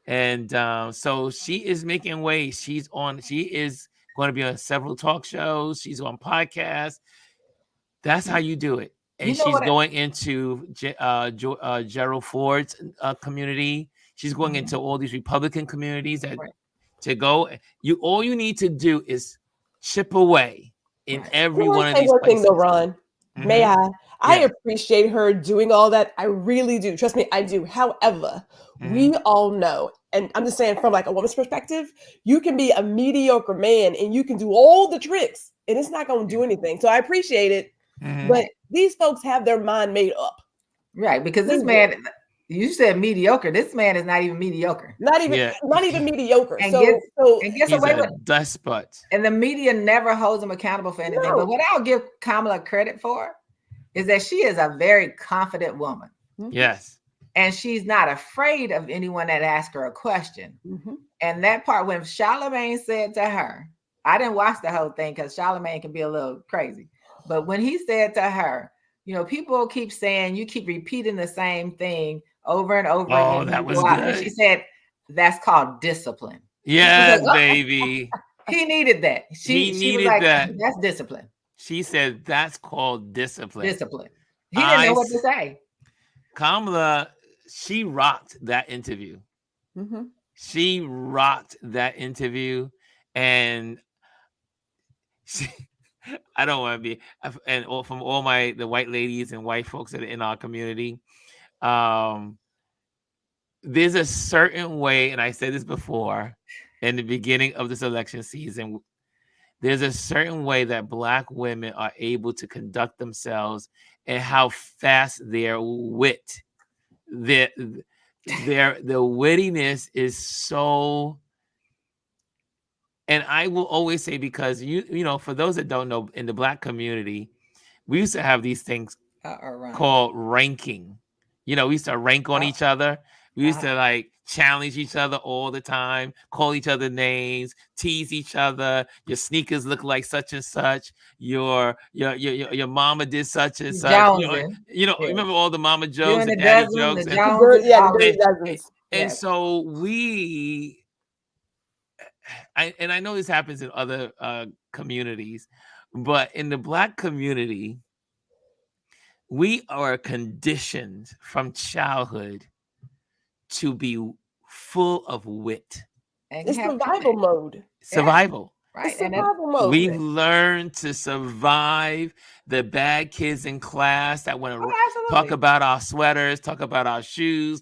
Speaker 1: And so she is making waves. She is going to be on several talk shows. She's on podcasts. That's how you do it. And
Speaker 3: You know
Speaker 1: she's
Speaker 3: what
Speaker 1: going into Gerald Ford's community. She's going into all these Republican communities to go. All you need to do is chip away in every one of these
Speaker 2: one thing
Speaker 1: places.
Speaker 2: though, Ron. May I? I appreciate her doing all that. I really do. Trust me, I do. However, we all know, and I'm just saying from like a woman's perspective, you can be a mediocre man and you can do all the tricks and it's not going to do anything. So I appreciate it. But these folks have their mind made up.
Speaker 3: Right, because this man, you said mediocre. This man is not even mediocre.
Speaker 2: Not even mediocre.
Speaker 3: And
Speaker 2: so
Speaker 3: gets away with
Speaker 1: despot.
Speaker 3: And the media never holds him accountable for anything.
Speaker 2: No.
Speaker 3: But what I'll give Kamala credit for is that she is a very confident woman.
Speaker 1: Yes.
Speaker 3: And she's not afraid of anyone that asks her a question. And that part when Charlamagne said to her, I didn't watch the whole thing because Charlamagne can be a little crazy. But when he said to her, people keep saying, you keep repeating the same thing over and over again.
Speaker 1: Oh, that was good.
Speaker 3: And she said, that's called discipline.
Speaker 1: Yes, baby.
Speaker 3: He needed that. She
Speaker 1: needed
Speaker 3: was like,
Speaker 1: that.
Speaker 3: That's discipline.
Speaker 1: She said that's called discipline.
Speaker 3: Discipline. He didn't know what to say.
Speaker 1: Kamala, she rocked that interview. She rocked that interview. And I don't want to be, and from all the white ladies and white folks that are in our community, there's a certain way, and I said this before in the beginning of this election season, there's a certain way that Black women are able to conduct themselves and how fast their wit, their wittiness is so. And I will always say, because for those that don't know, in the Black community, we used to have these things called ranking. We used to rank on each other. We used to challenge each other all the time, call each other names, tease each other. Your sneakers look like such and such. Your mama did such and such. Remember all the mama jokes and daddy jokes.
Speaker 2: The dozens.
Speaker 1: And so we I know this happens in other communities, but in the Black community, we are conditioned from childhood to be full of wit,
Speaker 3: And
Speaker 2: It's
Speaker 3: have
Speaker 2: survival
Speaker 3: fun.
Speaker 2: mode.
Speaker 1: survival.
Speaker 3: Right.
Speaker 2: It's
Speaker 3: And
Speaker 2: survival mode.
Speaker 1: We've learned to survive the bad kids in class that want to talk
Speaker 3: absolutely.
Speaker 1: about our sweaters, talk about our shoes,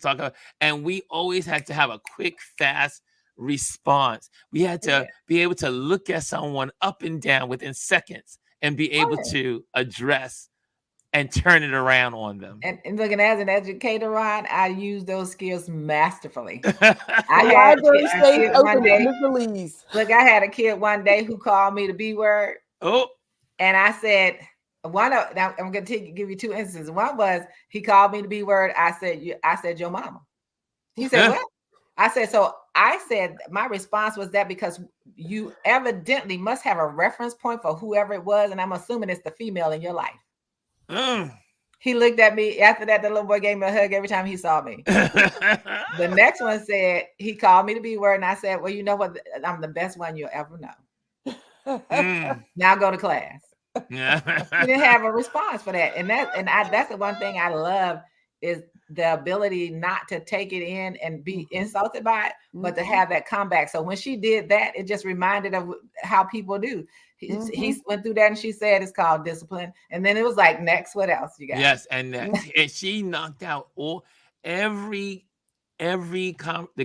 Speaker 1: and we always had to have a quick, fast response. We had to be able to look at someone up and down within seconds and be able to address and turn it around on them.
Speaker 3: And looking as an educator, Ron, I use those skills masterfully.
Speaker 2: The
Speaker 3: I had
Speaker 2: library
Speaker 3: a
Speaker 2: stays
Speaker 3: kid one
Speaker 2: open
Speaker 3: day.
Speaker 2: with Mr. Lee's.
Speaker 3: Look, I had a kid one day who called me the B word.
Speaker 1: Oh,
Speaker 3: And I said, now I'm going to give you two instances. One was he called me the B word. I said, your mama. He said, what? I said, my response was that because you evidently must have a reference point for whoever it was. And I'm assuming it's the female in your life. He looked at me. After that, the little boy gave me a hug every time he saw me. The next one said, he called me the B word. And I said, well, you know what? I'm the best one you'll ever know. Now go to class. He didn't have a response for that. And that's the one thing I love is the ability not to take it in and be insulted by it, but to have that comeback. So when she did that, it just reminded of how people do. He went through that and she said it's called discipline. And then it was like, next, what else you got?
Speaker 1: Yes, and she knocked out the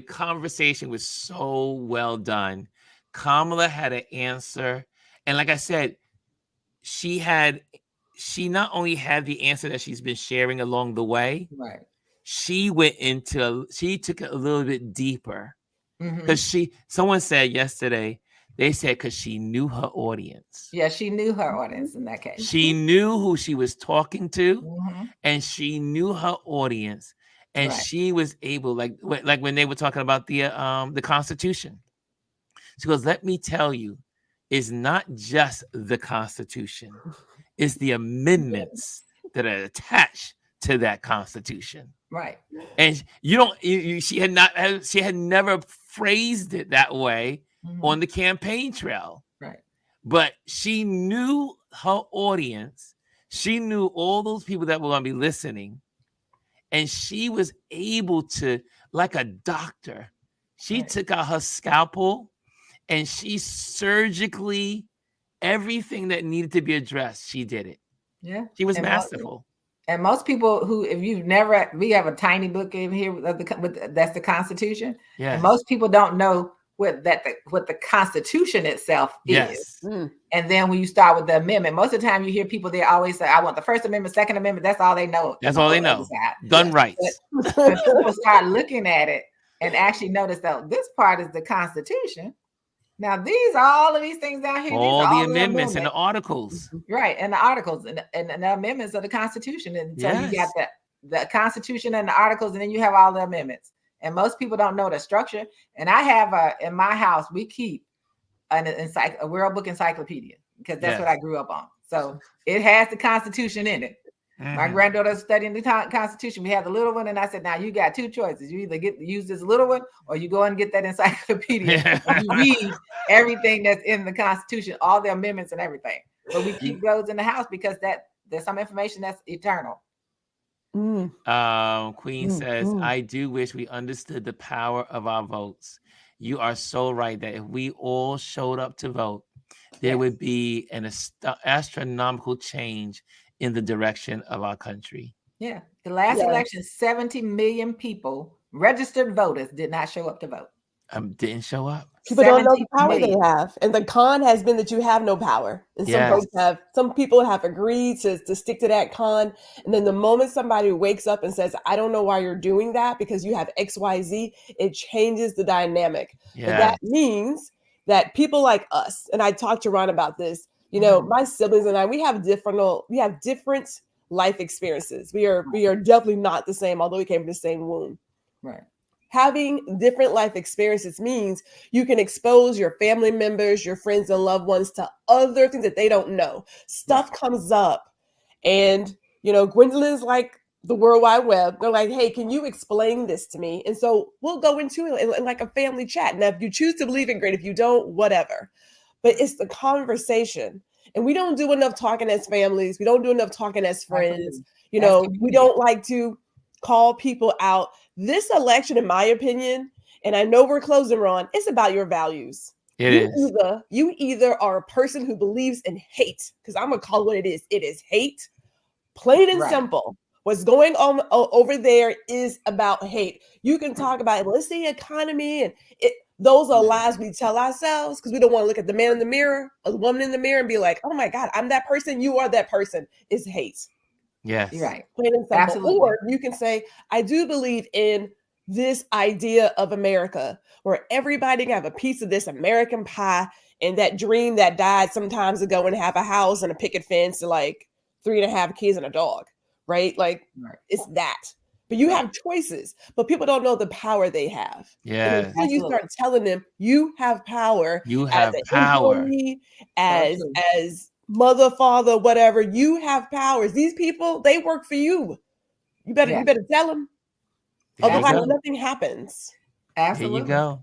Speaker 1: conversation was so well done. Kamala had an answer. And like I said, she not only had the answer that she's been sharing along the way,
Speaker 3: right?
Speaker 1: She took it a little bit deeper because someone said yesterday, they said because she knew her audience.
Speaker 3: Yeah, she knew her audience in that case.
Speaker 1: She knew who she was talking to, and she knew her audience, and she was able, like when they were talking about the Constitution. She goes, "Let me tell you, it's not just the Constitution; it's the amendments that are attached to that Constitution."
Speaker 3: Right.
Speaker 1: And she had never phrased it that way on the campaign trail.
Speaker 3: Right.
Speaker 1: But she knew her audience. She knew all those people that were going to be listening. And she was able to, like a doctor, she took out her scalpel and she surgically, everything that needed to be addressed, she did it.
Speaker 3: Yeah.
Speaker 1: She was masterful.
Speaker 3: And most people who, if you've never, we have a tiny book in here that's the Constitution. Yeah. And most people don't know what the Constitution itself is. And then when you start with the amendment, most of the time you hear people, they always say, I want the First Amendment, Second Amendment. That's all they know.
Speaker 1: That's all they know. Gun rights.
Speaker 3: But when people start looking at it and actually notice that this part is the Constitution. Now, all of these things down here.
Speaker 1: All the amendments and the articles.
Speaker 3: Right. And the articles and the amendments of the Constitution. And so you got the Constitution and the articles, and then you have all the amendments. And most people don't know the structure. And I have in my house, we keep a World Book Encyclopedia because that's what I grew up on. So it has the Constitution in it. My granddaughter's studying the Constitution. We have the little one, and I said, now you got two choices. You either use this little one, or you go and get that encyclopedia. You read everything that's in the Constitution, all the amendments and everything. But we keep those in the house because there's some information that's eternal.
Speaker 1: Queen says, I do wish we understood the power of our votes. You are so right that if we all showed up to vote, there would be an astronomical change in the direction of our country.
Speaker 3: Yeah. The last election, 70 million people, registered voters, did not show up to vote.
Speaker 1: Didn't show up.
Speaker 2: People don't know the power they have. And the con has been that you have no power. And some people have agreed to stick to that con. And then the moment somebody wakes up and says, I don't know why you're doing that because you have XYZ, it changes the dynamic. Yeah. But that means that people like us, and I talked to Ron about this, you know, my siblings and I, we have different life experiences. We are definitely not the same, although we came from the same womb.
Speaker 3: Right.
Speaker 2: Having different life experiences means you can expose your family members, your friends and loved ones to other things that they don't know. Stuff comes up and, you know, Gwendolyn's like the World Wide Web. They're like, hey, can you explain this to me? And so we'll go into it in like a family chat. Now, if you choose to believe it, great. If you don't, whatever. But it's the conversation. And we don't do enough talking as families. We don't do enough talking as friends.
Speaker 3: Absolutely.
Speaker 2: You know, we don't like to call people out. This election, in my opinion, and I know we're closing, Ron, it's about your values. You either are a person who believes in hate, because I'm going to call it what it is. It is hate, plain and simple. What's going on over there is about hate. You can talk about, well, it's the economy, and those are lies we tell ourselves because we don't want to look at the man in the mirror or the woman in the mirror and be like, oh my God, I'm that person. You are that person. It's hate.
Speaker 1: Yes.
Speaker 3: You're right.
Speaker 2: Plain and simple.
Speaker 3: Absolutely.
Speaker 2: Or you can say, I do believe in this idea of America where everybody can have a piece of this American pie and that dream that died some times ago and have a house and a picket fence and like 3.5 kids and a dog, right? Like it's that. But you have choices, but people don't know the power they have.
Speaker 1: Yeah.
Speaker 2: When you start telling them you have power,
Speaker 1: you have
Speaker 2: as
Speaker 1: power,
Speaker 2: employee, as mother, father, whatever, you have powers. These people, they work for you. You better tell them. Otherwise, nothing happens.
Speaker 3: Absolutely.
Speaker 1: There you go.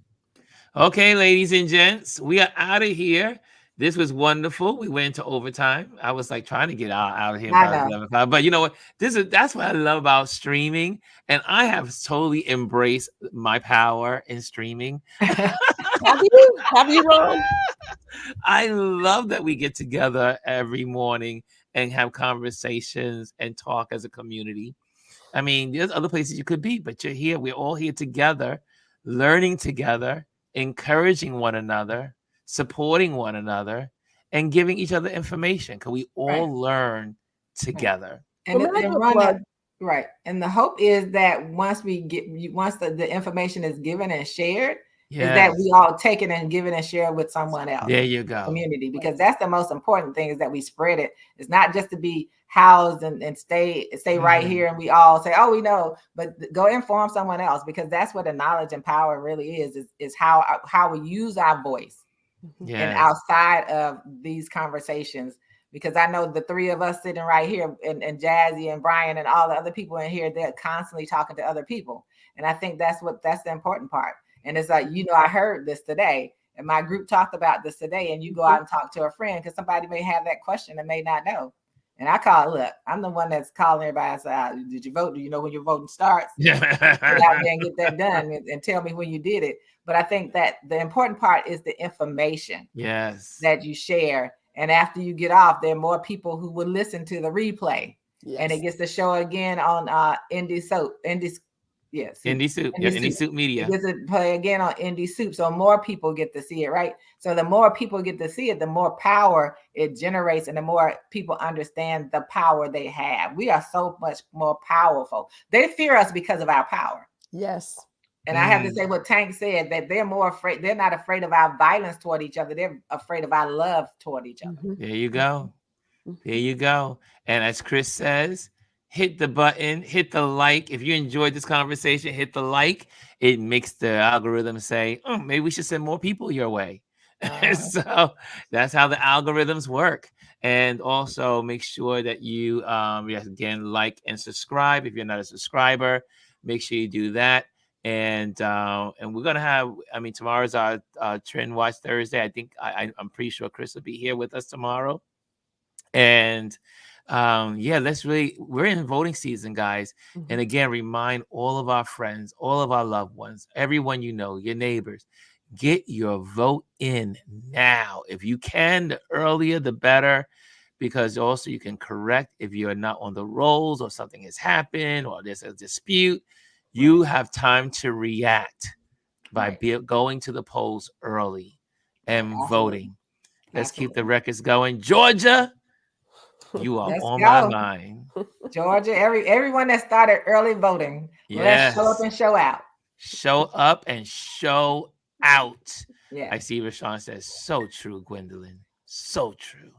Speaker 1: Okay, ladies and gents, we are out of here. This was wonderful. We went into overtime. I was like trying to get out of here by 11 o'clock. But you know what? That's what I love about streaming. And I have totally embraced my power in streaming.
Speaker 2: Have you, Ron?
Speaker 1: I love that we get together every morning and have conversations and talk as a community. I mean, there's other places you could be, but you're here. We're all here together, learning together, encouraging one another, supporting one another, and giving each other information because we all learn together.
Speaker 3: And the hope is that once the information is given and shared, is that we all take it and give it and share it with someone else.
Speaker 1: There you go.
Speaker 3: Community, because that's the most important thing, is that we spread it. It's not just to be housed and stay right here and we all say, oh, we know, but go inform someone else, because that's what the knowledge and power really is how we use our voice and outside of these conversations. Because I know the three of us sitting right here and Jazzy and Brian and all the other people in here, they're constantly talking to other people. And I think that's the important part. And it's like, I heard this today and my group talked about this today, and you go out and talk to a friend because somebody may have that question and may not know. And I look, I'm the one that's calling everybody. I say, did you vote? Do you know when your voting starts? Get out there and get that done and tell me when you did it. But I think that the important part is the information that you share. And after you get off, there are more people who will listen to the replay. And it gets to show again on Indie Soup Media. It gets to play again on Indie Soup. So more people get to see it, right? So the more people get to see it, the more power it generates and the more people understand the power they have. We are so much more powerful. They fear us because of our power.
Speaker 2: Yes.
Speaker 3: And I have to say what Tank said, that they're more afraid. They're not afraid of our violence toward each other. They're afraid of our love toward each other.
Speaker 1: There you go. There you go. And as Chris says, hit the button, hit the like. If you enjoyed this conversation, hit the like. It makes the algorithm say, oh, maybe we should send more people your way. So that's how the algorithms work. And also make sure that you, again, like and subscribe. If you're not a subscriber, make sure you do that. And we're going to have, tomorrow's our Trend Watch Thursday. I think I'm pretty sure Chris will be here with us tomorrow. And we're in voting season, guys. And again, remind all of our friends, all of our loved ones, everyone you know, your neighbors, get your vote in now. If you can, the earlier, the better, because also you can correct if you're not on the rolls or something has happened or there's a dispute. You have time to react by going to the polls early and voting. Let's keep the records going. Georgia, you are my mind.
Speaker 3: Georgia, everyone that started early voting, let's show up and show out.
Speaker 1: Show up and show out.
Speaker 3: Yeah.
Speaker 1: I see Rashawn says, so true, Gwendolyn. So true.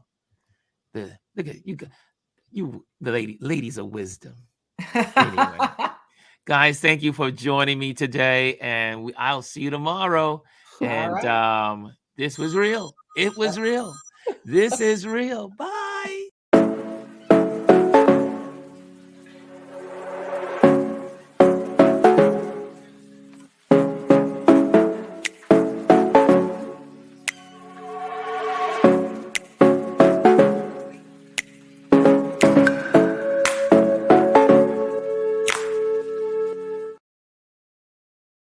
Speaker 1: Look at you, the ladies of wisdom. Anyway. Guys, thank you for joining me today, and I'll see you tomorrow. And this was real. It was real. This is real. Bye.